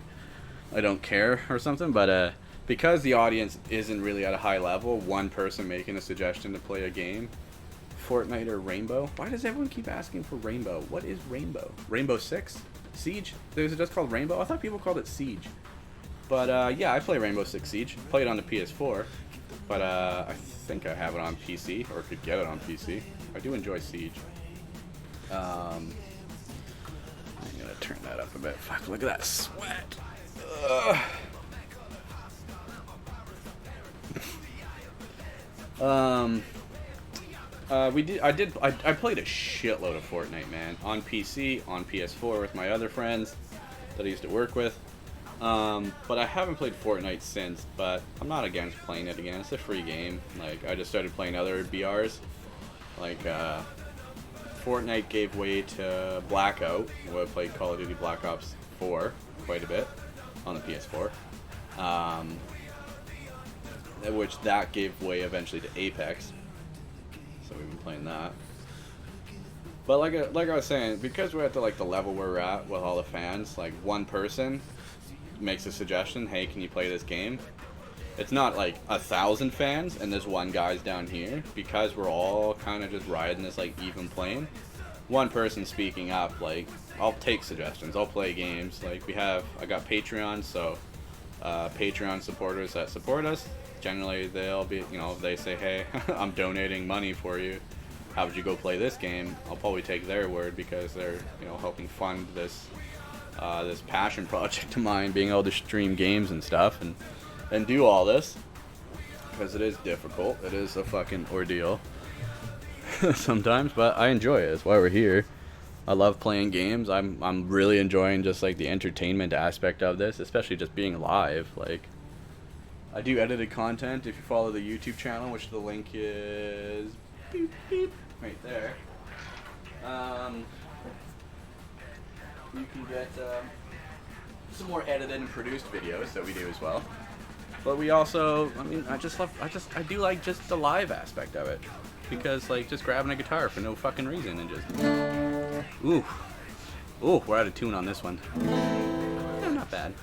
I don't care or something, but because the audience isn't really at a high level, one person making a suggestion to play a game, Fortnite or Rainbow. Why does everyone keep asking for Rainbow? What is Rainbow? Rainbow Six? Siege? Is it just called Rainbow? I thought people called it Siege. But yeah, I play Rainbow Six Siege. Play it on the PS4, but I think I have it on PC, or could get it on PC. I do enjoy Siege. I'm gonna turn that up a bit. Fuck, look at that sweat. Ugh. I played a shitload of Fortnite, man, on PC, on PS4 with my other friends that I used to work with. But I haven't played Fortnite since, but I'm not against playing it again. It's a free game. Like, I just started playing other BRs. Like, Fortnite gave way to Blackout. I played Call of Duty Black Ops 4 quite a bit on the PS4. Which that gave way eventually to Apex. So we've been playing that. But like I was saying, because we're at the level where we're at with all the fans, like one person makes a suggestion, hey, can you play this game? It's not like 1,000 fans and there's one guy's down here, because we're all kind of just riding this like even plane. One person speaking up, like, I'll take suggestions, I'll play games. Like I got Patreon, so Patreon supporters that support us, generally they'll be, they say, hey, I'm donating money for you, how would you go play this game? I'll probably take their word, because they're helping fund this this passion project of mine, being able to stream games and stuff and do all this, because it is difficult. It is a fucking ordeal sometimes, but I enjoy it. That's why we're here. I love playing games. I'm really enjoying just like the entertainment aspect of this, especially just being live. Like, I do edited content. If you follow the YouTube channel, which the link is beep, beep, right there, you can get some more edited and produced videos that we do as well. But we also, I do like just the live aspect of it, because like just grabbing a guitar for no fucking reason and just, ooh, we're out of tune on this one. Yeah, not bad.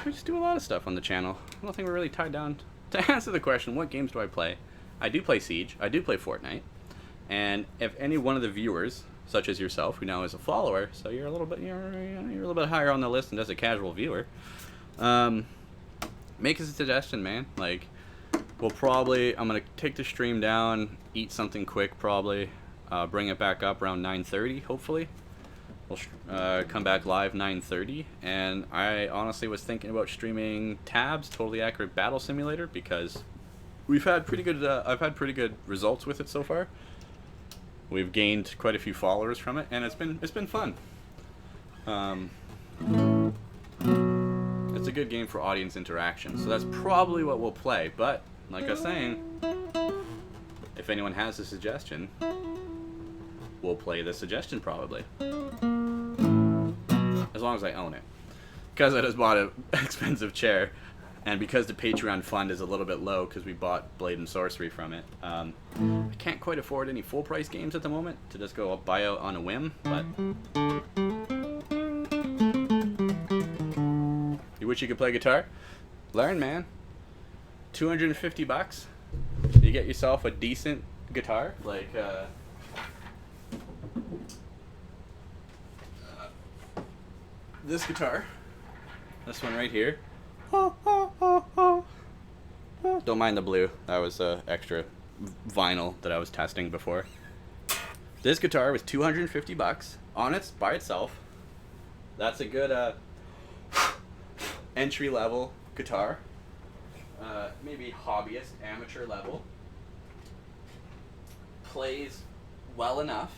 We just do a lot of stuff on the channel. I don't think we're really tied down. To answer the question, what games do I play? I do play Siege. I do play Fortnite. And if any one of the viewers, such as yourself, who now is a follower, so you're a little bit higher on the list than just a casual viewer, make a suggestion, man. Like, I'm gonna take the stream down, eat something quick, probably, bring it back up around 9:30, hopefully. We'll come back live 9:30, and I honestly was thinking about streaming Tabs, Totally Accurate Battle Simulator, because we've had pretty good. I've had pretty good results with it so far. We've gained quite a few followers from it, and it's been fun. It's a good game for audience interaction, so that's probably what we'll play. But like I was saying, if anyone has a suggestion, we'll play the suggestion probably. As long as I own it. Because I just bought an expensive chair, and because the Patreon fund is a little bit low because we bought Blade and Sorcery from it, I can't quite afford any full price games at the moment to just go buy out on a whim, but you wish you could play guitar? Learn, man. $250. You get yourself a decent guitar, like this guitar This one right here. Don't mind the blue. That was extra vinyl that I was testing before. This guitar was $250 on its by itself. That's a good entry level guitar. Maybe hobbyist, amateur level. Plays well enough,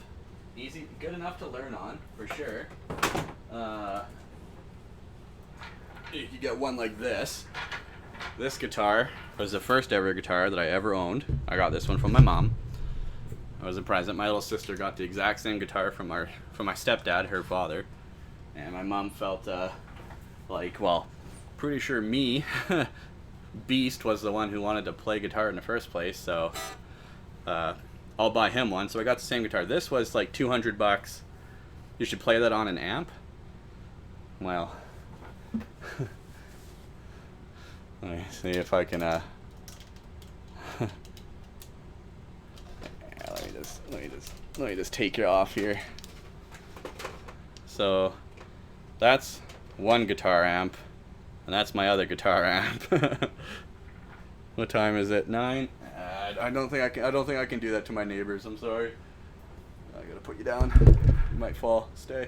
easy, good enough to learn on for sure. You could get one like this. This guitar was the first ever guitar that I ever owned. I got this one from my mom. I was a present. My little sister got the exact same guitar from my stepdad, her father, and my mom felt like, well, pretty sure me, Beast, was the one who wanted to play guitar in the first place, so I'll buy him one. So I got the same guitar. This was like $200. You should play that on an amp. Well, let me see if I can. Yeah, let me just take you off here. So that's one guitar amp, and that's my other guitar amp. What time is it? 9. I don't think I can do that to my neighbors. I'm sorry. I gotta put you down. You might fall. Stay.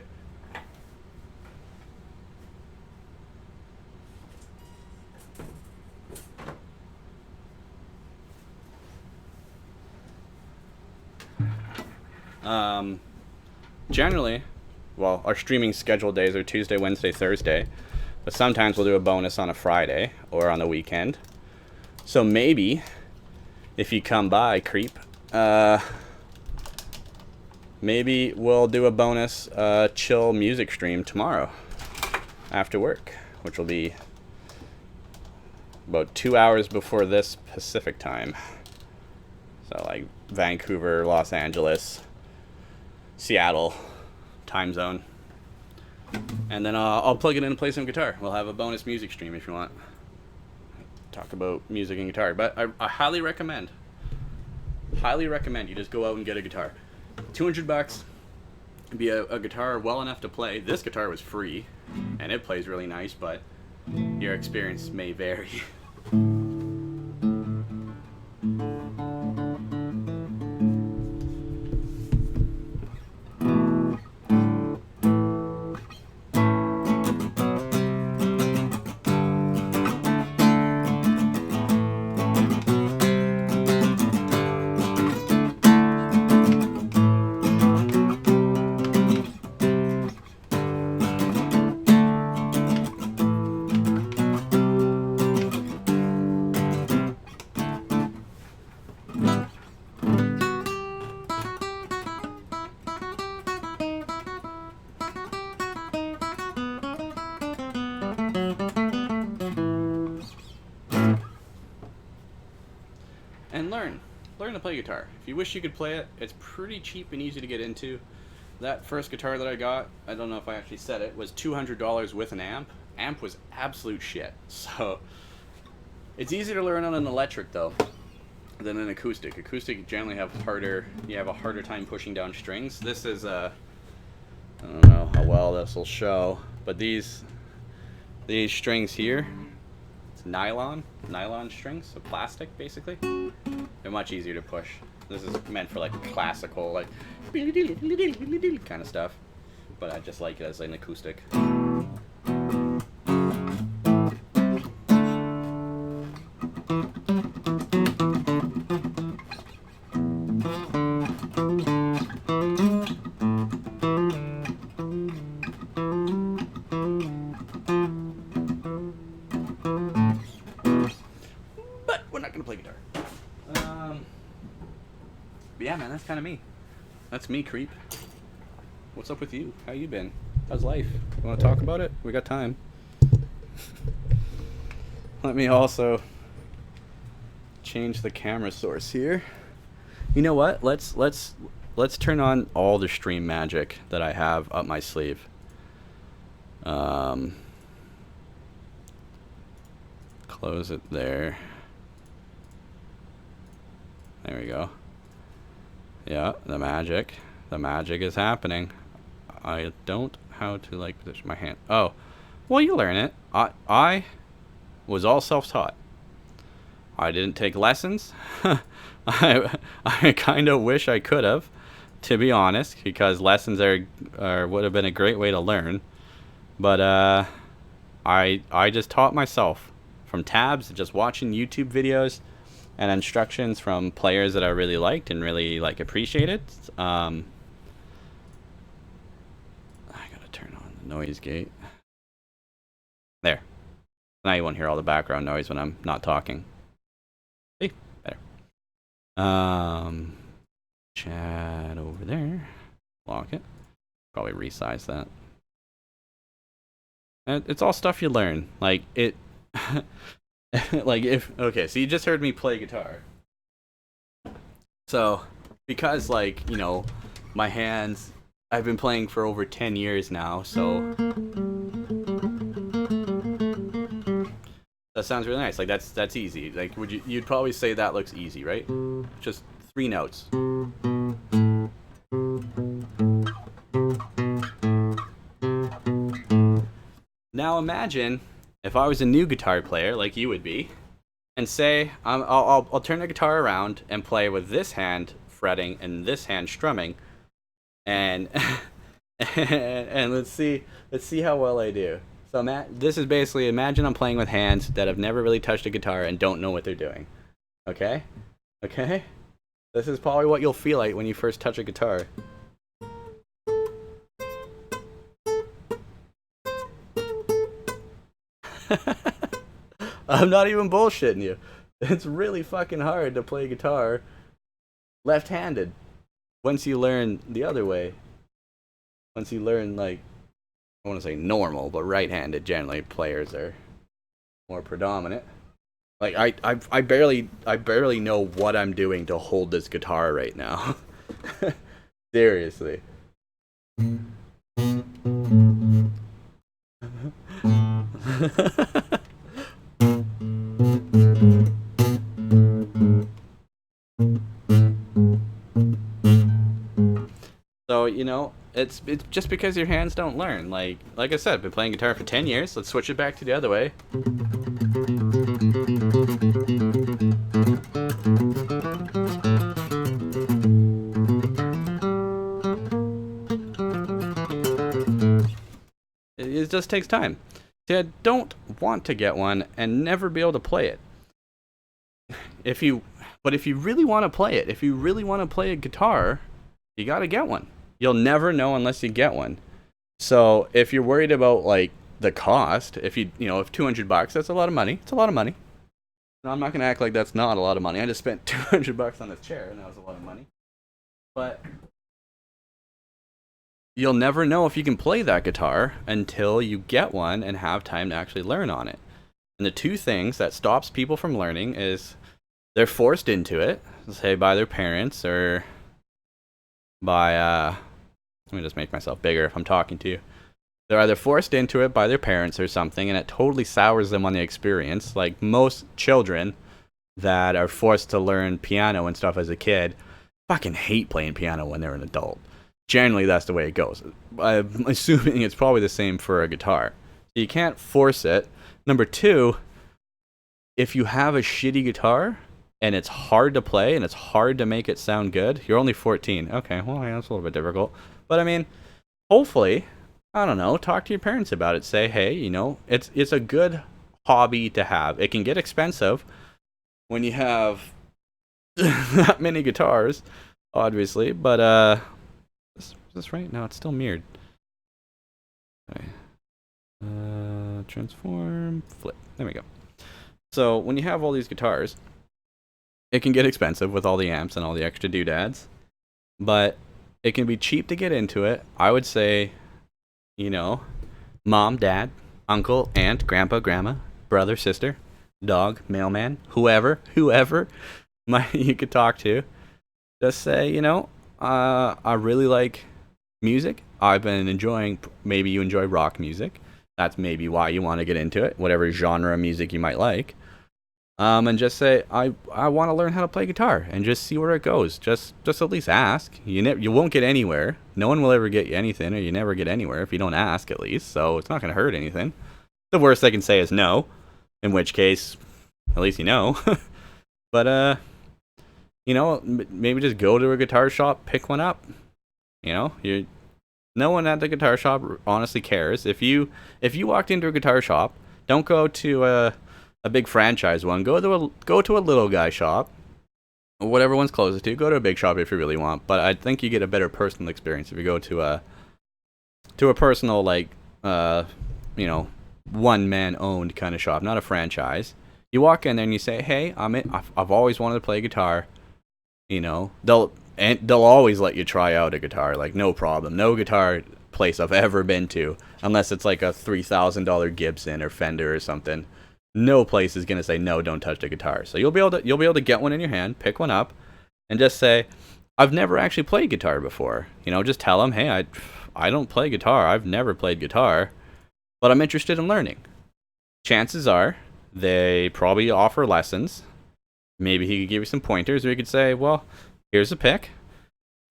Generally, well, our streaming schedule days are Tuesday, Wednesday, Thursday, but sometimes we'll do a bonus on a Friday or on the weekend. So maybe if you come by, creep, maybe we'll do a bonus chill music stream tomorrow after work, which will be about 2 hours before this Pacific time. So like Vancouver, Los Angeles, Seattle time zone. And then I'll plug it in and play some guitar. We'll have a bonus music stream if you want. Talk about music and guitar. But I highly recommend you just go out and get a guitar. $200, be a guitar well enough to play. This guitar was free, and it plays really nice, but your experience may vary. And learn to play guitar. If you wish you could play it, it's pretty cheap and easy to get into. That first guitar that I got, I don't know if I actually said it, was $200 with an amp. Amp was absolute shit. So it's easier to learn on an electric though than an acoustic. Acoustic generally have a harder time pushing down strings. This is I don't know how well this will show, but these strings here, it's nylon strings, so plastic basically. They're much easier to push. This is meant for like classical, like kind of stuff, but I just like it as an acoustic. But we're not gonna play guitar. But yeah, man, that's kind of me. That's me, creep. What's up with you? How you been? How's life? You want to talk about it? We got time. Let me also change the camera source here. You know what? Let's turn on all the stream magic that I have up my sleeve. Close it there. There we go. Yeah, the magic is happening. I don't how to like position my hand. Oh, Well, you learn it. I was all self-taught. I didn't take lessons. I kind of wish I could have, to be honest, because lessons would have been a great way to learn. But I just taught myself from tabs, just watching YouTube videos and instructions from players that I really liked and really like appreciated. I gotta turn on the noise gate. There. Now you won't hear all the background noise when I'm not talking. See? Better. Chat over there. Lock it. Probably resize that. And it's all stuff you learn. Like it like okay, so you just heard me play guitar. So because like, you know, my hands, I've been playing for over 10 years now, so that sounds really nice. Like that's easy. Like you'd probably say that looks easy, right? Just 3 notes. Now imagine if I was a new guitar player like you would be, and say I'll turn the guitar around and play with this hand fretting and this hand strumming, and and let's see how well I do. So this is basically, imagine I'm playing with hands that have never really touched a guitar and don't know what they're doing. Okay? Okay? This is probably what you'll feel like when you first touch a guitar. I'm not even bullshitting you. It's really fucking hard to play guitar left-handed once you learn the other way. Once you learn, like, I want to say normal, but right-handed generally players are more predominant. Like I barely know what I'm doing to hold this guitar right now. Seriously. So, you know, it's just because your hands don't learn. Like I said, I've been playing guitar for 10 years. Let's switch it back to the other way. It just takes time. See, I don't want to get one and never be able to play it. But if you really want to play it, if you really want to play a guitar, you got to get one. You'll never know unless you get one. So if you're worried about like the cost, if if $200, that's a lot of money. It's a lot of money. No, I'm not gonna act like that's not a lot of money. I just spent $200 on this chair, and that was a lot of money. But you'll never know if you can play that guitar until you get one and have time to actually learn on it. And the 2 things that stops people from learning is they're forced into it, say by their parents or by let me just make myself bigger if I'm talking to you. They're either forced into it by their parents or something, and it totally sours them on the experience. Like most children that are forced to learn piano and stuff as a kid fucking hate playing piano when they're an adult. Generally, that's the way it goes. I'm assuming it's probably the same for a guitar. You can't force it. Number 2, if you have a shitty guitar and it's hard to play and it's hard to make it sound good, you're only 14. Okay, well, yeah, that's a little bit difficult. But I mean, hopefully, I don't know, talk to your parents about it. Say, hey, you know, it's a good hobby to have. It can get expensive when you have that many guitars, obviously. But is this right? No, it's still mirrored. Okay. Transform, flip. There we go. So when you have all these guitars, it can get expensive with all the amps and all the extra doodads, but it can be cheap to get into it. I would say, you know, mom, dad, uncle, aunt, grandpa, grandma, brother, sister, dog, mailman, whoever you could talk to. Just say, you know, I really like music. I've been enjoying, maybe you enjoy rock music. That's maybe why you want to get into it, whatever genre of music you might like. And just say, I want to learn how to play guitar, and just see where it goes. Just at least ask. You won't get anywhere. No one will ever get you anything, or you never get anywhere if you don't ask at least. So it's not going to hurt anything. The worst I can say is no, in which case, at least you know. But you know, maybe just go to a guitar shop, pick one up. You know, no one at the guitar shop honestly cares. If you walked into a guitar shop, don't go to a big franchise one. Go to a little guy shop, whatever one's closest to. Go to a big shop if you really want. But I think you get a better personal experience if you go to a personal, like, you know, one man owned kind of shop, not a franchise. You walk in there and you say, "Hey, I've always wanted to play guitar." You know, they'll always let you try out a guitar, like, no problem. No guitar place I've ever been to, unless it's like a $3,000 Gibson or Fender or something, no place is gonna say no, don't touch the guitar. So you'll be able to get one in your hand, pick one up, and just say, "I've never actually played guitar before." You know, just tell them, "Hey, I don't play guitar. I've never played guitar, but I'm interested in learning." Chances are they probably offer lessons. Maybe he could give you some pointers, or he could say, "Well, here's a pick.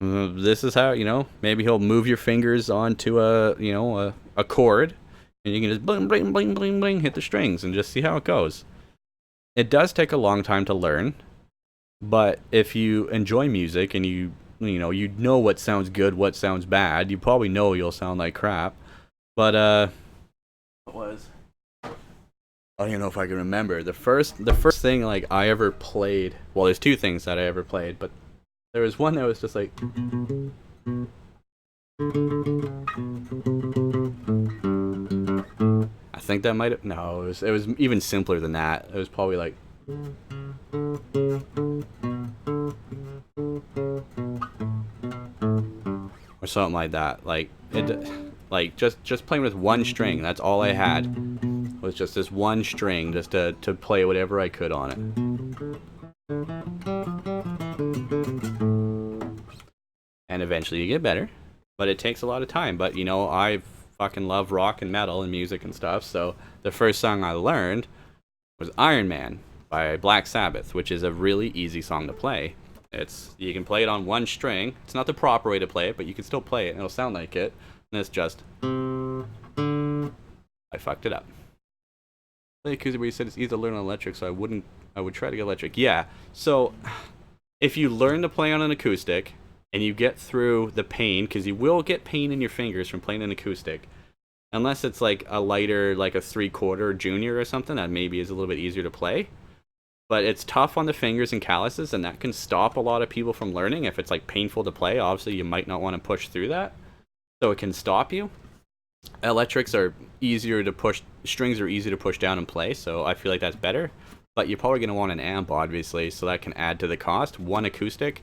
This is how, you know." Maybe he'll move your fingers onto a chord, and you can just bling, bling, bling, bling, bling, hit the strings and just see how it goes. It does take a long time to learn, but if you enjoy music and you know what sounds good, what sounds bad, you probably know you'll sound like crap. But what was? I don't even know if I can remember. The first thing, like, I ever played. Well, there's two things that I ever played, but there was one that was just like. I think that might have. No, it was even simpler than that. It was probably like. Or something like that. Like just playing with one string. That's all I had. Was just this one string, just to play whatever I could on it. And eventually you get better, but it takes a lot of time. But, you know, I fucking love rock and metal and music and stuff, so the first song I learned was Iron Man by Black Sabbath, which is a really easy song to play. You can play it on one string. It's not the proper way to play it, but you can still play it and it'll sound like it. And it's just, I fucked it up. Because we said it's easy to learn on electric, so I would try to get electric. Yeah, so if you learn to play on an acoustic and you get through the pain, because you will get pain in your fingers from playing an acoustic, unless it's like a lighter, like a 3/4 junior or something, that maybe is a little bit easier to play. But it's tough on the fingers and calluses, and that can stop a lot of people from learning. If it's like painful to play, obviously you might not want to push through that, so it can stop you. Electrics are easier to push, strings are easy to push down and play, so I feel like that's better. But you're probably going to want an amp, obviously, so that can add to the cost. One acoustic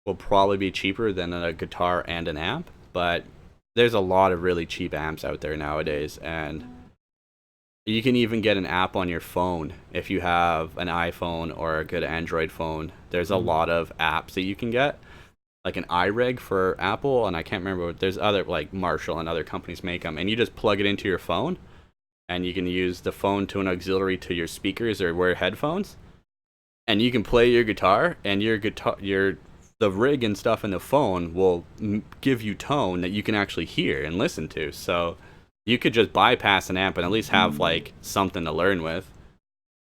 will probably be cheaper than a guitar and an amp, but there's a lot of really cheap amps out there nowadays, and you can even get an app on your phone if you have an iPhone or a good Android phone. There's a lot of apps that you can get, like an iRig for Apple, and I can't remember. There's other, like Marshall and other companies make them, and you just plug it into your phone, and you can use the phone to an auxiliary to your speakers or wear headphones, and you can play your guitar, and the rig and stuff in the phone will give you tone that you can actually hear and listen to. So you could just bypass an amp and at least have like something to learn with.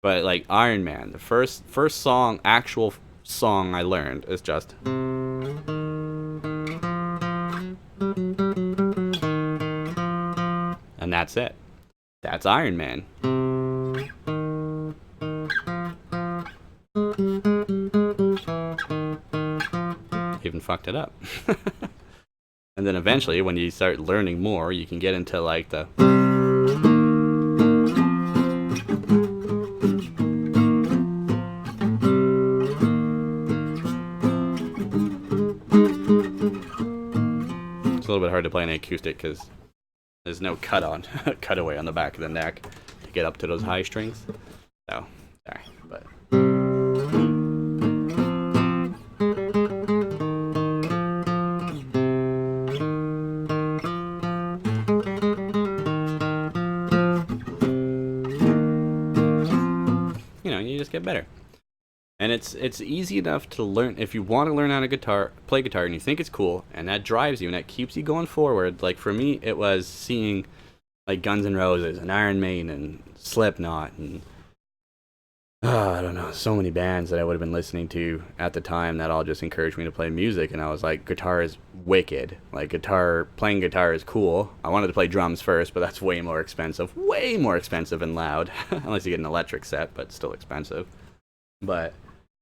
But like Iron Man, the first song, actual song I learned is just. And that's it. That's Iron Man. Even fucked it up. And then eventually, when you start learning more, you can get into like the. It's a little bit hard to play an acoustic because there's no cutaway on the back of the neck to get up to those high strings. So, sorry, but. You just get better. And it's easy enough to learn. If you want to learn how to play guitar and you think it's cool and that drives you and that keeps you going forward. Like for me, it was seeing like Guns N' Roses and Iron Maiden and Slipknot and I don't know, so many bands that I would have been listening to at the time that all just encouraged me to play music. And I was like, guitar is wicked. Like, playing guitar is cool. I wanted to play drums first, but that's way more expensive and loud. Unless you get an electric set, but still expensive. But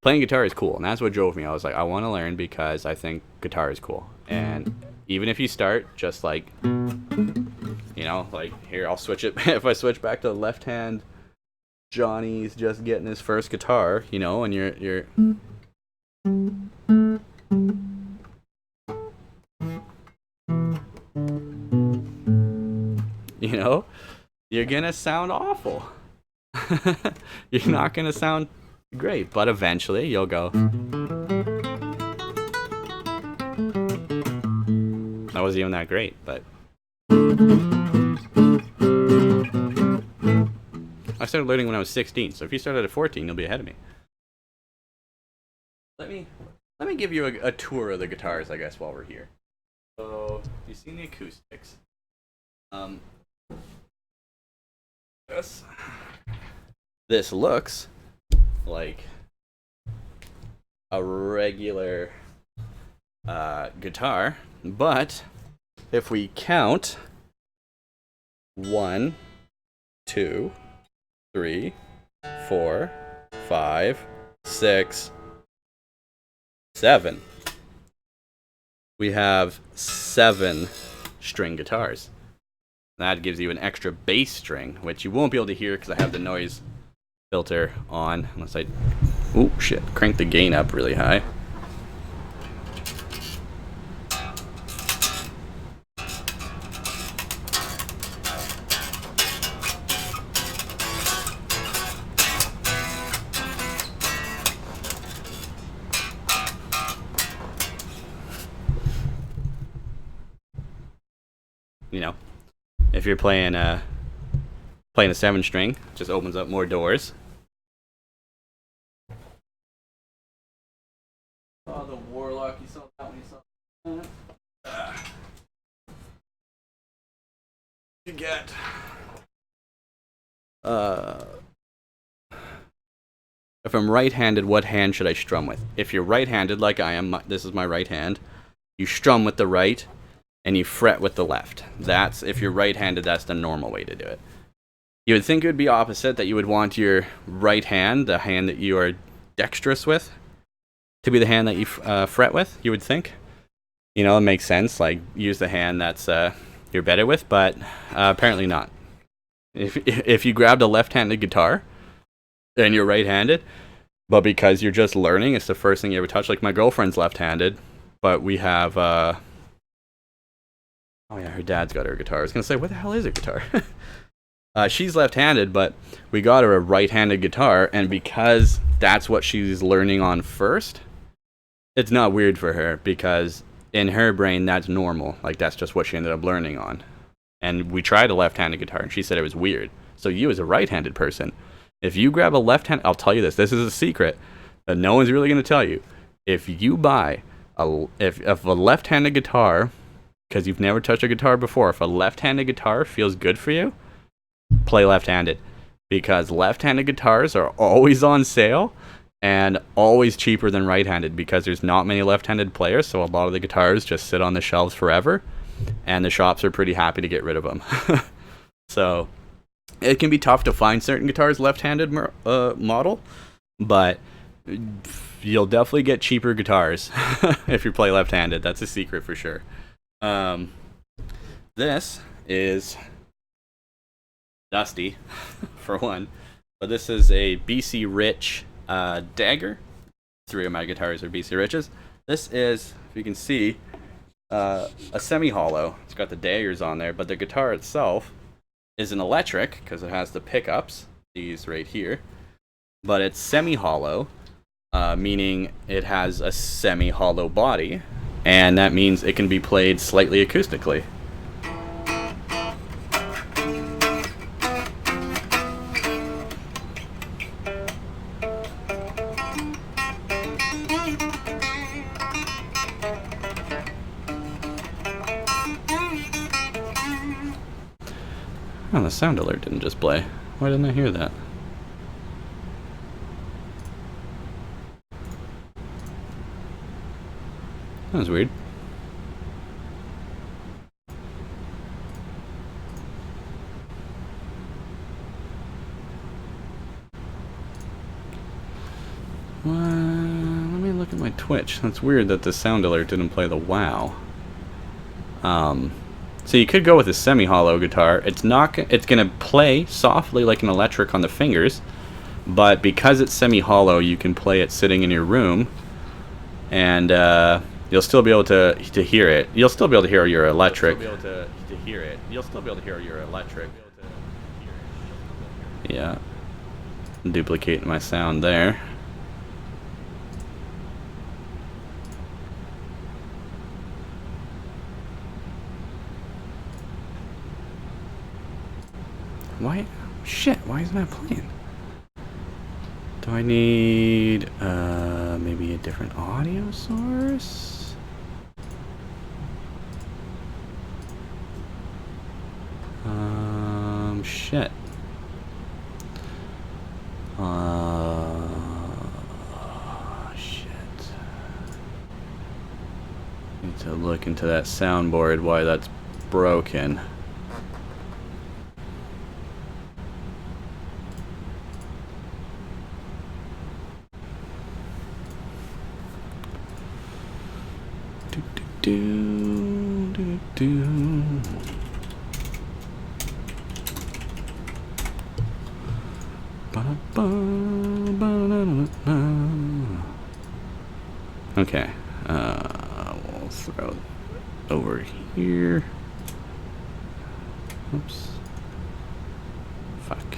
playing guitar is cool, and that's what drove me. I was like, I want to learn because I think guitar is cool. And even if you start just like, you know, like here, I'll switch it. If I switch back to the left hand, Johnny's just getting his first guitar, you know, and you're you know, you're gonna sound awful. You're not gonna sound great, but eventually you'll go. That wasn't even that great, but I started learning when I was 16, so if you started at 14, you'll be ahead of me. Let me give you a tour of the guitars, I guess, while we're here. So, you've seen the acoustics. This looks like a regular guitar, but if we count 1, 2, 3, 4, 5, 6, 7. We have 7 string guitars. That gives you an extra bass string, which you won't be able to hear because I have the noise filter on, unless I, oh shit, crank the gain up really high. You know, if you're playing a 7-string, it just opens up more doors. Oh, the Warlock, you saw that one, you saw that. You get if I'm right-handed, what hand should I strum with? If you're right-handed like I am, this is my right hand, you strum with the right and you fret with the left. That's, if you're right-handed, that's the normal way to do it. You would think it would be opposite, that you would want your right hand, the hand that you are dexterous with, to be the hand that you fret with, you would think. You know, it makes sense, like, use the hand that's you're better with, but apparently not. If you grabbed a left-handed guitar, and you're right-handed, but because you're just learning, it's the first thing you ever touch. Like, my girlfriend's left-handed, but we have, oh yeah, her dad's got her guitar. I was going to say, what the hell is a guitar? She's left-handed, but we got her a right-handed guitar, and because that's what she's learning on first, it's not weird for her, because in her brain, that's normal. Like, that's just what she ended up learning on. And we tried a left-handed guitar, and she said it was weird. So you, as a right-handed person, if you grab a left-handed... I'll tell you this. This is a secret that no one's really going to tell you. If you buy if a left-handed guitar, because you've never touched a guitar before, if a left-handed guitar feels good for you, play left-handed, because left-handed guitars are always on sale and always cheaper than right-handed, because there's not many left-handed players, so a lot of the guitars just sit on the shelves forever, and the shops are pretty happy to get rid of them. So it can be tough to find certain guitars left-handed model, but you'll definitely get cheaper guitars if you play left-handed. That's a secret for sure. This is dusty, for one, but this is a BC Rich dagger. 3 of my guitars are BC Riches. This is, if you can see, a semi-hollow. It's got the daggers on there, but the guitar itself is an electric, because it has the pickups, these right here, but it's semi-hollow, meaning it has a semi-hollow body, and that means it can be played slightly acoustically. Oh, the sound alert didn't just play. Why didn't I hear that? That was weird. Let me look at my Twitch. That's weird that the sound alert didn't play the WoW. So you could go with a semi-hollow guitar. It's not. It's gonna play softly like an electric on the fingers, but because it's semi-hollow, you can play it sitting in your room, and you'll still be able to hear it. You'll still be able to hear your electric. Yeah. Duplicating my sound there. Why? Shit, why isn't that playing? Do I need maybe a different audio source? Shit. Shit. Need to look into that soundboard, why that's broken. Okay, we'll throw over here. Oops. Fuck.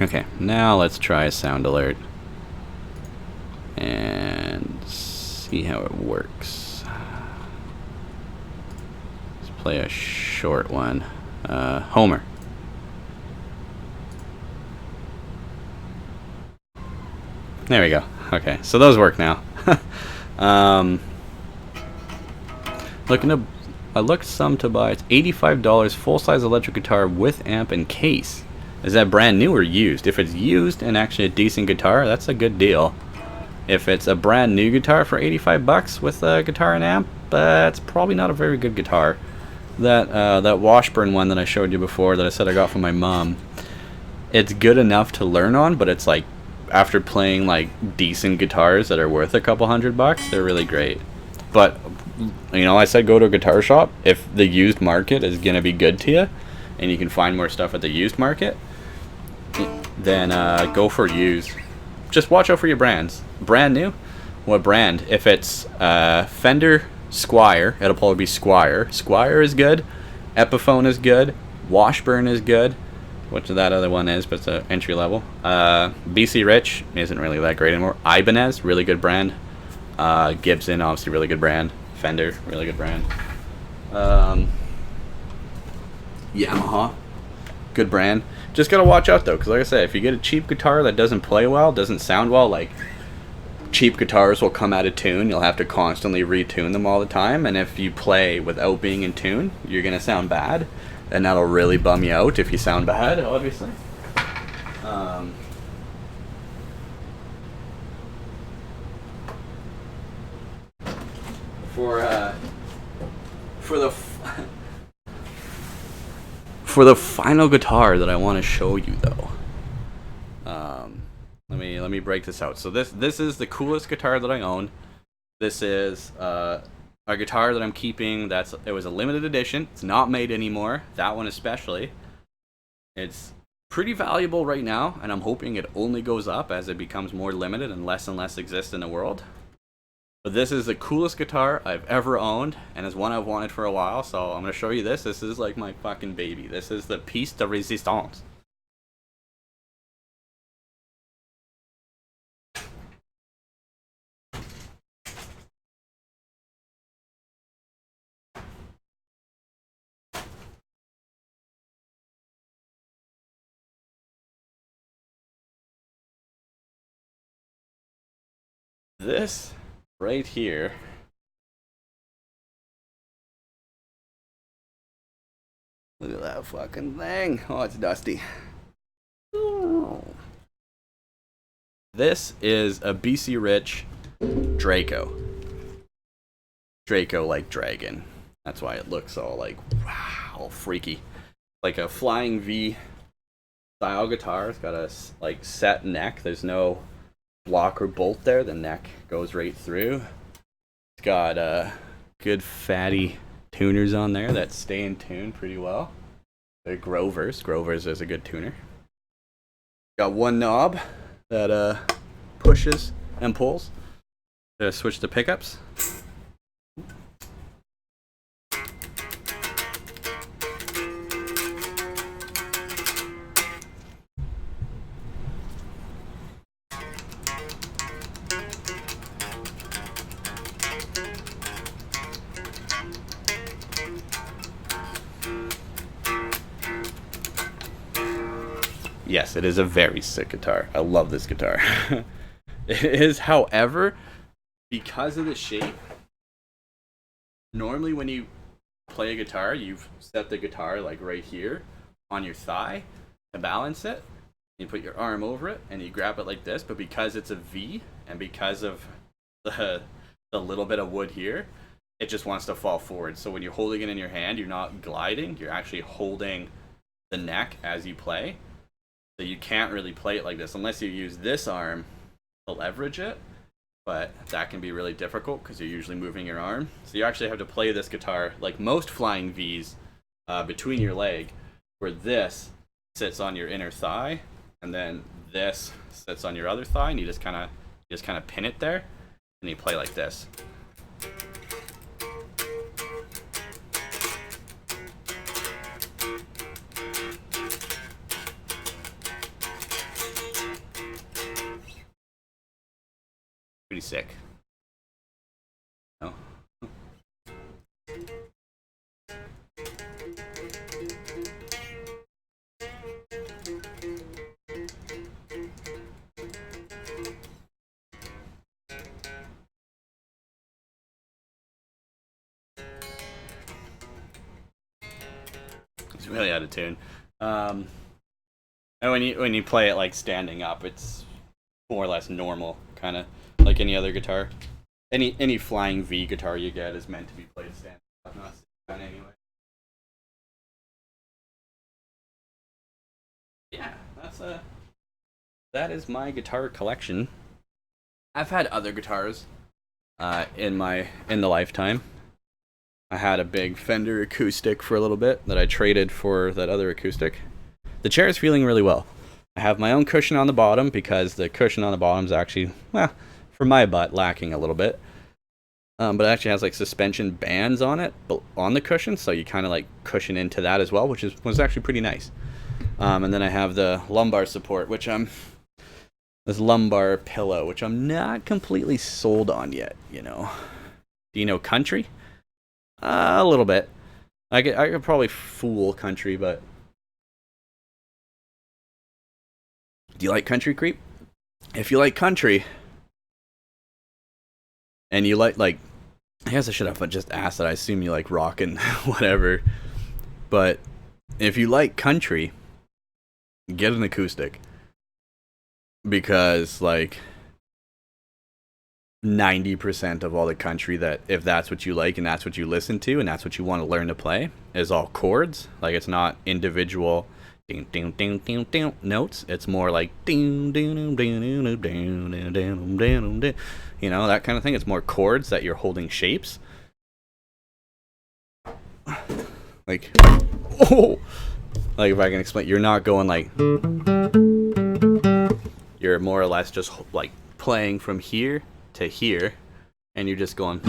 Okay, now let's try a sound alert and see how it works. Let's play a short one. Homer. There we go. Okay, so those work now. I looked some to buy. It's $85 full-size electric guitar with amp and case. Is that brand new or used? If it's used and actually a decent guitar, that's a good deal. If it's a brand new guitar for 85 bucks with a guitar and amp, that's probably not a very good guitar. That Washburn one that I showed you before that I said I got from my mom, it's good enough to learn on, but it's like, after playing like decent guitars that are worth a couple $100, they're really great. But you know, I said go to a guitar shop. If the used market is gonna be good to you, and you can find more stuff at the used market, then go for used. Just watch out for your brands. Brand new, what brand? If it's Fender Squier, it'll probably be Squier. Squier is good. Epiphone is good. Washburn is good. Which that other one is, but it's an entry level. BC Rich isn't really that great anymore. Ibanez, really good brand. Gibson, obviously really good brand. Fender, really good brand. Yamaha, good brand. Just gotta watch out though, because like I said, if you get a cheap guitar that doesn't play well, doesn't sound well, like cheap guitars will come out of tune. You'll have to constantly retune them all the time, and if you play without being in tune, you're gonna sound bad. And that'll really bum you out if you sound bad, obviously. For the final guitar that I want to show you, though, let me break this out. So this is the coolest guitar that I own. This is a guitar that I'm keeping. It was a limited edition. It's not made anymore. That one especially. It's pretty valuable right now, and I'm hoping it only goes up as it becomes more limited and less exists in the world. But this is the coolest guitar I've ever owned, and it's one I've wanted for a while, so I'm going to show you this. This is like my fucking baby. This is the piece de resistance. This right here. Look at that fucking thing. Oh, it's dusty. Oh. This is a BC Rich Draco. Draco like dragon. That's why it looks all like, wow, freaky. Like a flying V style guitar. It's got a like set neck. There's no block or bolt there. The neck goes right through. It's got good fatty tuners on there that stay in tune pretty well. They're Grovers. Grovers is a good tuner. Got one knob that pushes and pulls. Switch to pickups. Yes, it is a very sick guitar. I love this guitar. It is, however, because of the shape, normally when you play a guitar, you've set the guitar like right here on your thigh to balance it. You put your arm over it and you grab it like this, but because it's a V and because of the little bit of wood here, it just wants to fall forward. So when you're holding it in your hand, you're not gliding, you're actually holding the neck as you play. So you can't really play it like this unless you use this arm to leverage it, but that can be really difficult because you're usually moving your arm. So you actually have to play this guitar like most flying Vs between your leg, where this sits on your inner thigh and then this sits on your other thigh, and you just kind of pin it there and you play like this. Pretty sick. No? It's really out of tune. And when you play it like standing up, it's more or less normal, kind of like any other guitar. Any flying V guitar you get is meant to be played standing up, not sitting down anyway. Yeah, that is my guitar collection. I've had other guitars in the lifetime. I had a big Fender acoustic for a little bit that I traded for that other acoustic. The chair is feeling really well. I have my own cushion on the bottom because the cushion on the bottom is actually, well, for my butt, lacking a little bit. But it actually has like suspension bands on it, on the cushion, so you kind of like cushion into that as well, which was actually pretty nice. And then I have the lumbar support, this lumbar pillow, which I'm not completely sold on yet, you know. Do you know country? A little bit. I could probably fool country, but... Do you like country, creep? If you like country, and you like, I guess I should have just asked that. I assume you like rock and whatever. But if you like country, get an acoustic. Because, like, 90% of all the country, that if that's what you like and that's what you listen to and that's what you want to learn to play, is all chords. Like, it's not individual ding ding ding ding ding notes. It's more like ding ding ding ding ding ding ding ding, you know, that kind of thing. It's more chords that you're holding shapes. Like, oh, like if I can explain, you're not going like, you're more or less just like playing from here to here, and you're just going.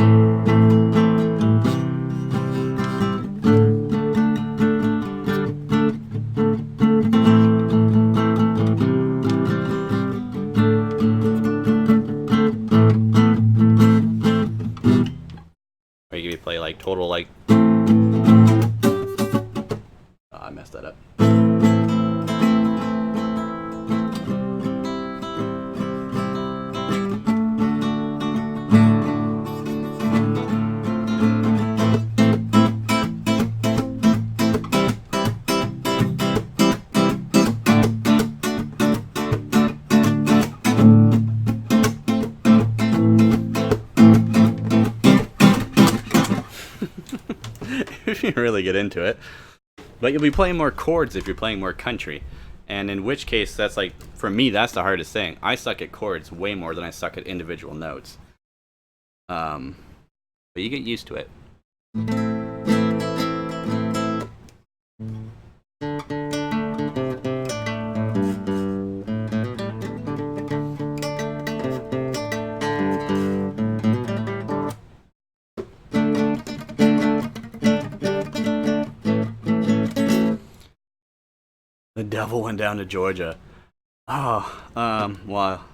Or you could play like total like. Oh, I messed that up. if you really get into it. But you'll be playing more chords if you're playing more country. And in which case, that's like, for me, that's the hardest thing. I suck at chords way more than I suck at individual notes. But you get used to it. The devil went down to Georgia. Oh, well.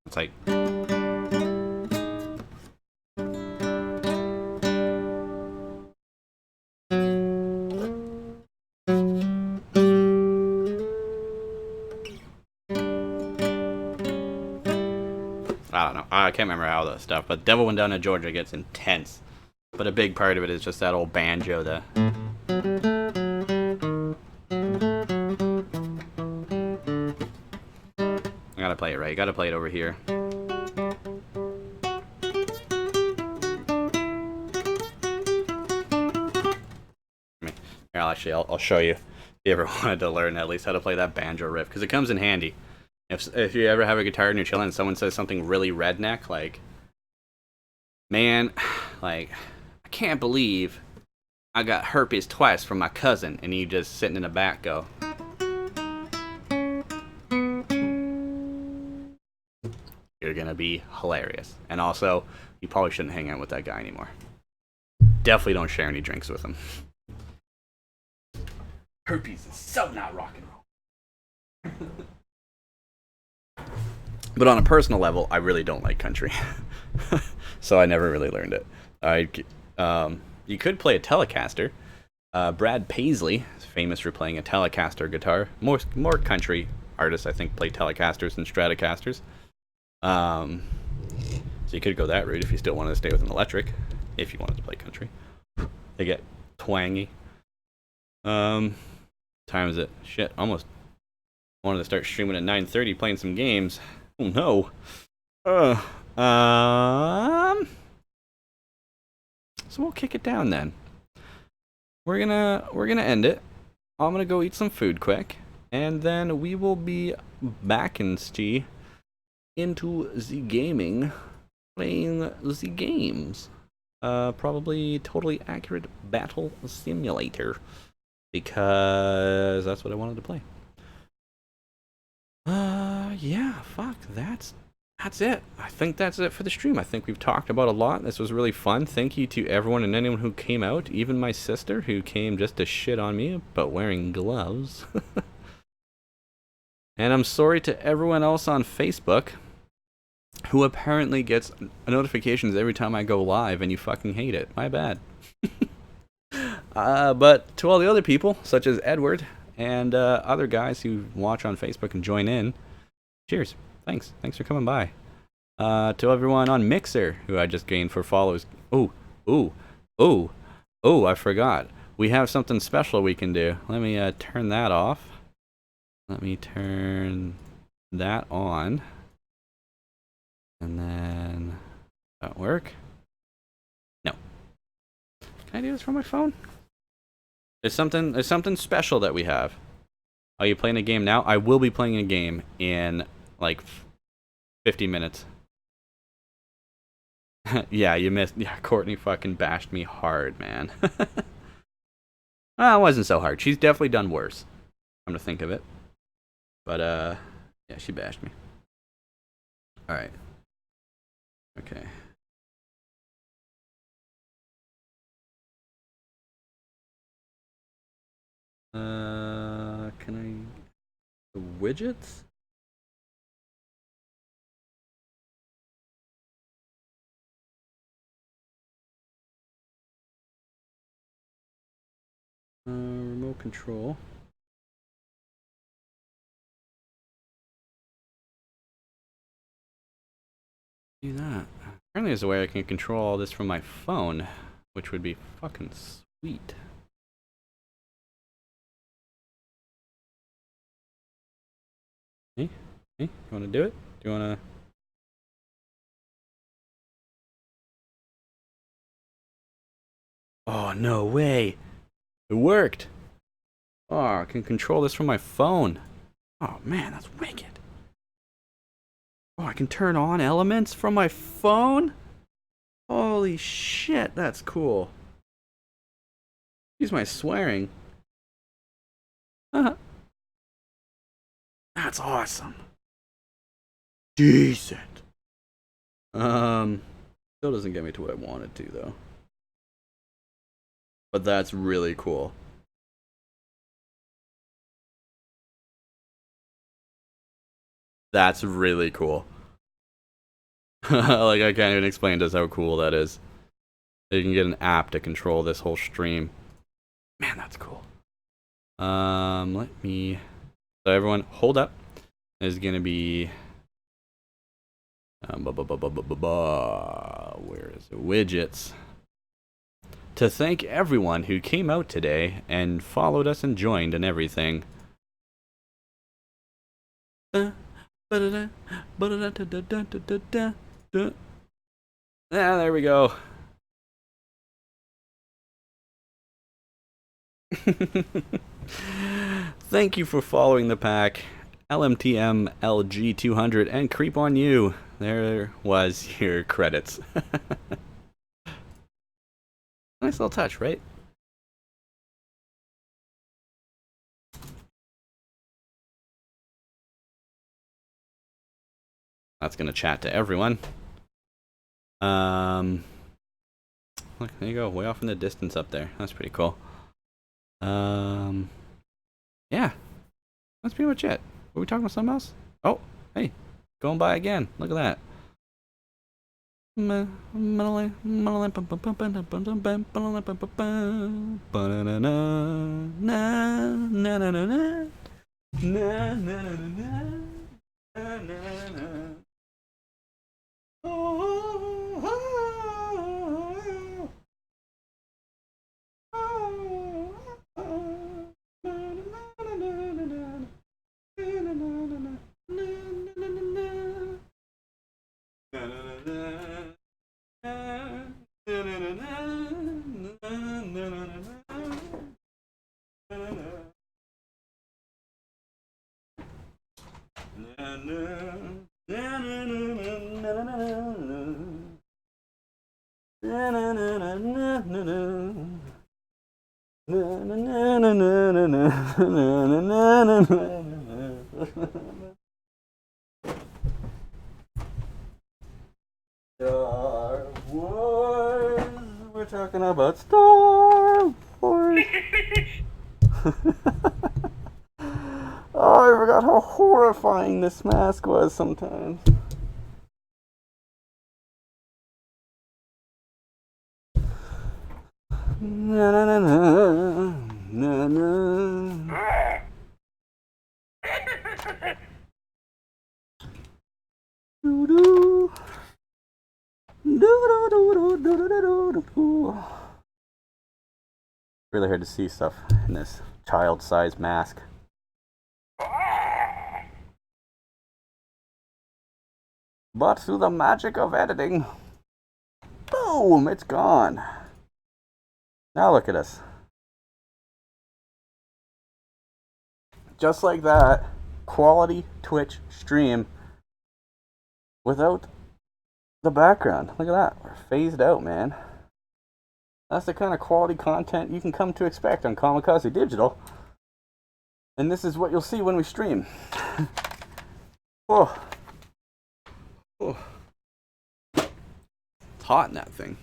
It's like... I don't know. I can't remember how that stuff, but Devil Went Down to Georgia gets intense. But a big part of it is just that old banjo, the... I gotta play it right. You gotta play it over here. Here, I'll show you. If you ever wanted to learn at least how to play that banjo riff, because it comes in handy. If you ever have a guitar and you're chilling and someone says something really redneck, like, man, like, I can't believe I got herpes twice from my cousin, and you just sitting in the back go, you're gonna be hilarious. And also, you probably shouldn't hang out with that guy anymore. Definitely don't share any drinks with him. Herpes is so not rock and roll. But on a personal level, I really don't like country. So I never really learned it. You could play a Telecaster. Brad Paisley is famous for playing a Telecaster guitar. More country artists, I think, play Telecasters than Stratocasters. So you could go that route if you still wanted to stay with an electric. If you wanted to play country. They get twangy. Time is it? Shit, almost wanted to start streaming at 9:30 playing some games. Oh no. So we'll kick it down then. We're gonna end it. I'm gonna go eat some food quick, and then we will be back into the gaming, playing the games. Probably Totally Accurate Battle Simulator, because that's what I wanted to play. Yeah, fuck, that's it. I think that's it for the stream. I think we've talked about a lot. This was really fun. Thank you to everyone and anyone who came out, even my sister, who came just to shit on me about wearing gloves. And I'm sorry to everyone else on Facebook who apparently gets notifications every time I go live and you fucking hate it. My bad. But to all the other people, such as Edward and other guys who watch on Facebook and join in, cheers. Thanks for coming by. To everyone on Mixer who I just gained for follows. I forgot. We have something special we can do. Let me turn that off. Let me turn that on. And then, that work? No. Can I do this from my phone? There's something special that we have. Are you playing a game now? I will be playing a game in like 50 minutes. Yeah, you missed. Yeah, Courtney fucking bashed me hard, man. Well, it wasn't so hard. She's definitely done worse. Come to think of it. But yeah, she bashed me. All right. Okay. Can I... The widgets? Remote control. Do that. Apparently there's a way I can control all this from my phone, which would be fucking sweet. Hey, you wanna do it? Do you wanna... Oh, no way! It worked! Oh, I can control this from my phone. Oh man, that's wicked. Oh, I can turn on elements from my phone? Holy shit, that's cool. Excuse my swearing. That's awesome. Decent. Still doesn't get me to what I wanted to, though. But that's really cool. That's really cool. Like, I can't even explain just how cool that is. You can get an app to control this whole stream. Man, that's cool. Let me... So everyone, hold up. There's gonna be... Where is it? Widgets. To thank everyone who came out today and followed us and joined and everything. Yeah, there we go. Thank you for following the pack. LMTM LG200 and Creep on You. There was your credits. Nice little touch, right? That's gonna chat to everyone. Look, there you go, way off in the distance up there. That's pretty cool. Yeah, that's pretty much it. Were we talking about something else? Oh, hey, going by again. Look at that. Star Wars. We're talking about Star Wars. Oh, I forgot how horrifying this mask was sometimes. Na na na na na na. Do do. Really hard to see stuff in this child-sized mask. But through the magic of editing, boom, it's gone. Now look at us. Just like that, quality Twitch stream without the background. Look at that. We're phased out, man. That's the kind of quality content you can come to expect on Kamikaze Digital. And this is what you'll see when we stream. Oh. Oh. It's hot in that thing.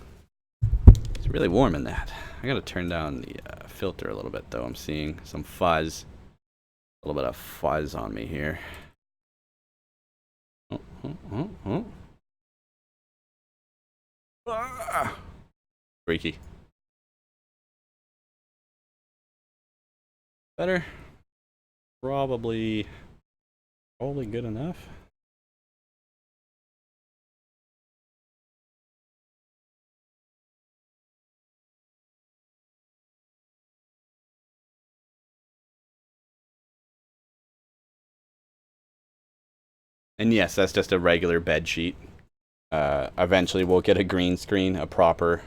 It's really warm in that. I gotta turn down the filter a little bit though. I'm seeing some fuzz. A little bit of fuzz on me here. Oh. Ah! Freaky. Better? Probably good enough. And yes, that's just a regular bed sheet. Eventually we'll get a green screen, a proper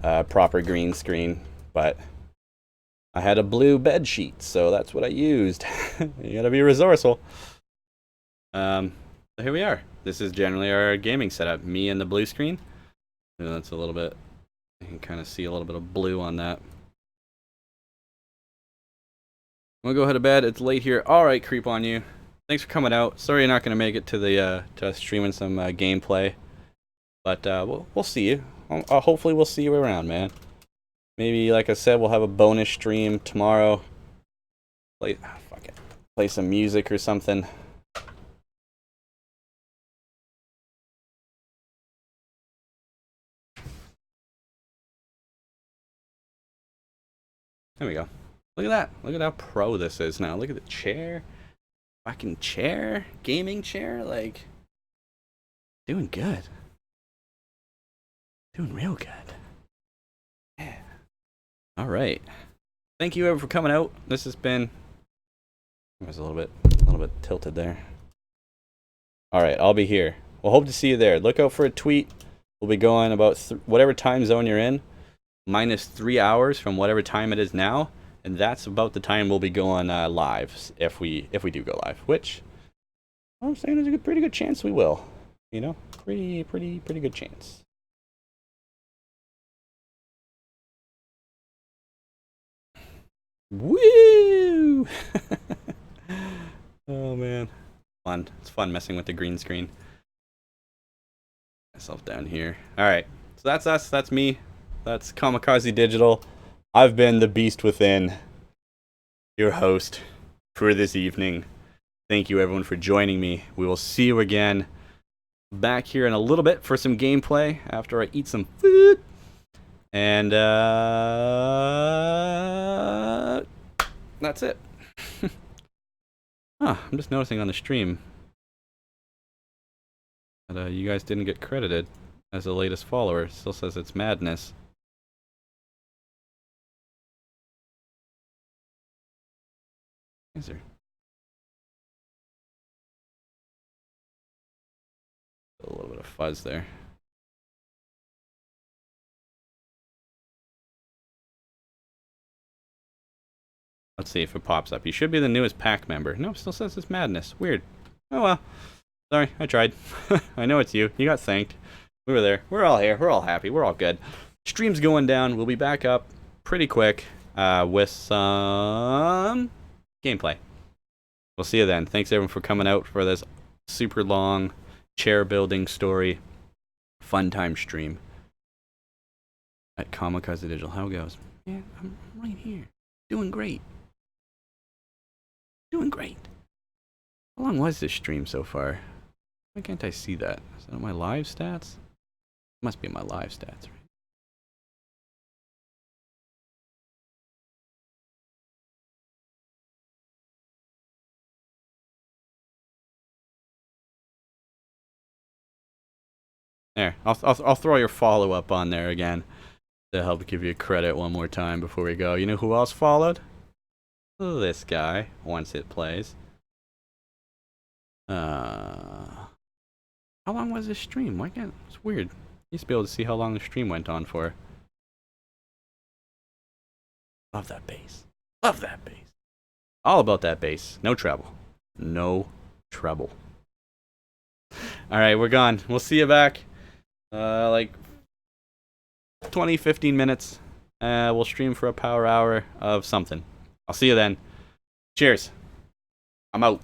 green screen, but I had a blue bed sheet, so that's what I used. You gotta be resourceful. So here we are. This is generally our gaming setup. Me and the blue screen. That's a little bit, you can kind of see a little bit of blue on that. I'm gonna go ahead to bed. It's late here. Alright, creep on you. Thanks for coming out. Sorry you're not gonna make it to the to streaming some gameplay. But we'll see you. Hopefully we'll see you around, man. Maybe, like I said, we'll have a bonus stream tomorrow. Play some music or something. There we go. Look at that. Look at how pro this is now. Look at the chair. Fucking chair. Gaming chair. Like, doing good. Doing real good. Yeah. Alright. Thank you everyone for coming out. This has been... I was a little bit tilted there. Alright, I'll be here. We'll hope to see you there. Look out for a tweet. We'll be going about whatever time zone you're in. Minus 3 hours from whatever time it is now. And that's about the time we'll be going live. If we do go live. Which, I'm saying there's a pretty good chance we will. You know? Pretty good chance. Woo! Oh man, fun. It's fun messing with the green screen. Myself down here. All right, so that's us. That's me. That's Kamikaze Digital. I've been the Beast Within, your host for this evening. Thank you everyone for joining me. We will see you again back here in a little bit for some gameplay after I eat some food. And that's it. I'm just noticing on the stream that you guys didn't get credited as the latest follower. It still says it's madness. Is there a little bit of fuzz there? Let's see if it pops up. You should be the newest pack member. No, it still says it's madness. Weird. Oh well. Sorry, I tried. I know it's you. You got thanked. We were there. We're all here. We're all happy. We're all good. Stream's going down. We'll be back up pretty quick with some gameplay. We'll see you then. Thanks everyone for coming out for this super long chair building story. Fun time stream. At Kamikaze Digital. How it goes? Yeah, I'm right here. Doing great. Doing great. How long was this stream so far? Why can't I see that? Is that my live stats? It must be my live stats, right? There. I'll throw your follow-up on there again to help give you credit one more time before we go. You know who else followed? This guy, once it plays. How long was this stream? Why can't... It's weird. Used to be able to see how long the stream went on for. Love that bass. Love that bass. All about that bass. No treble. No treble. Alright, we're gone. We'll see you back. Like 20-15 minutes. We'll stream for a power hour of something. I'll see you then. Cheers. I'm out.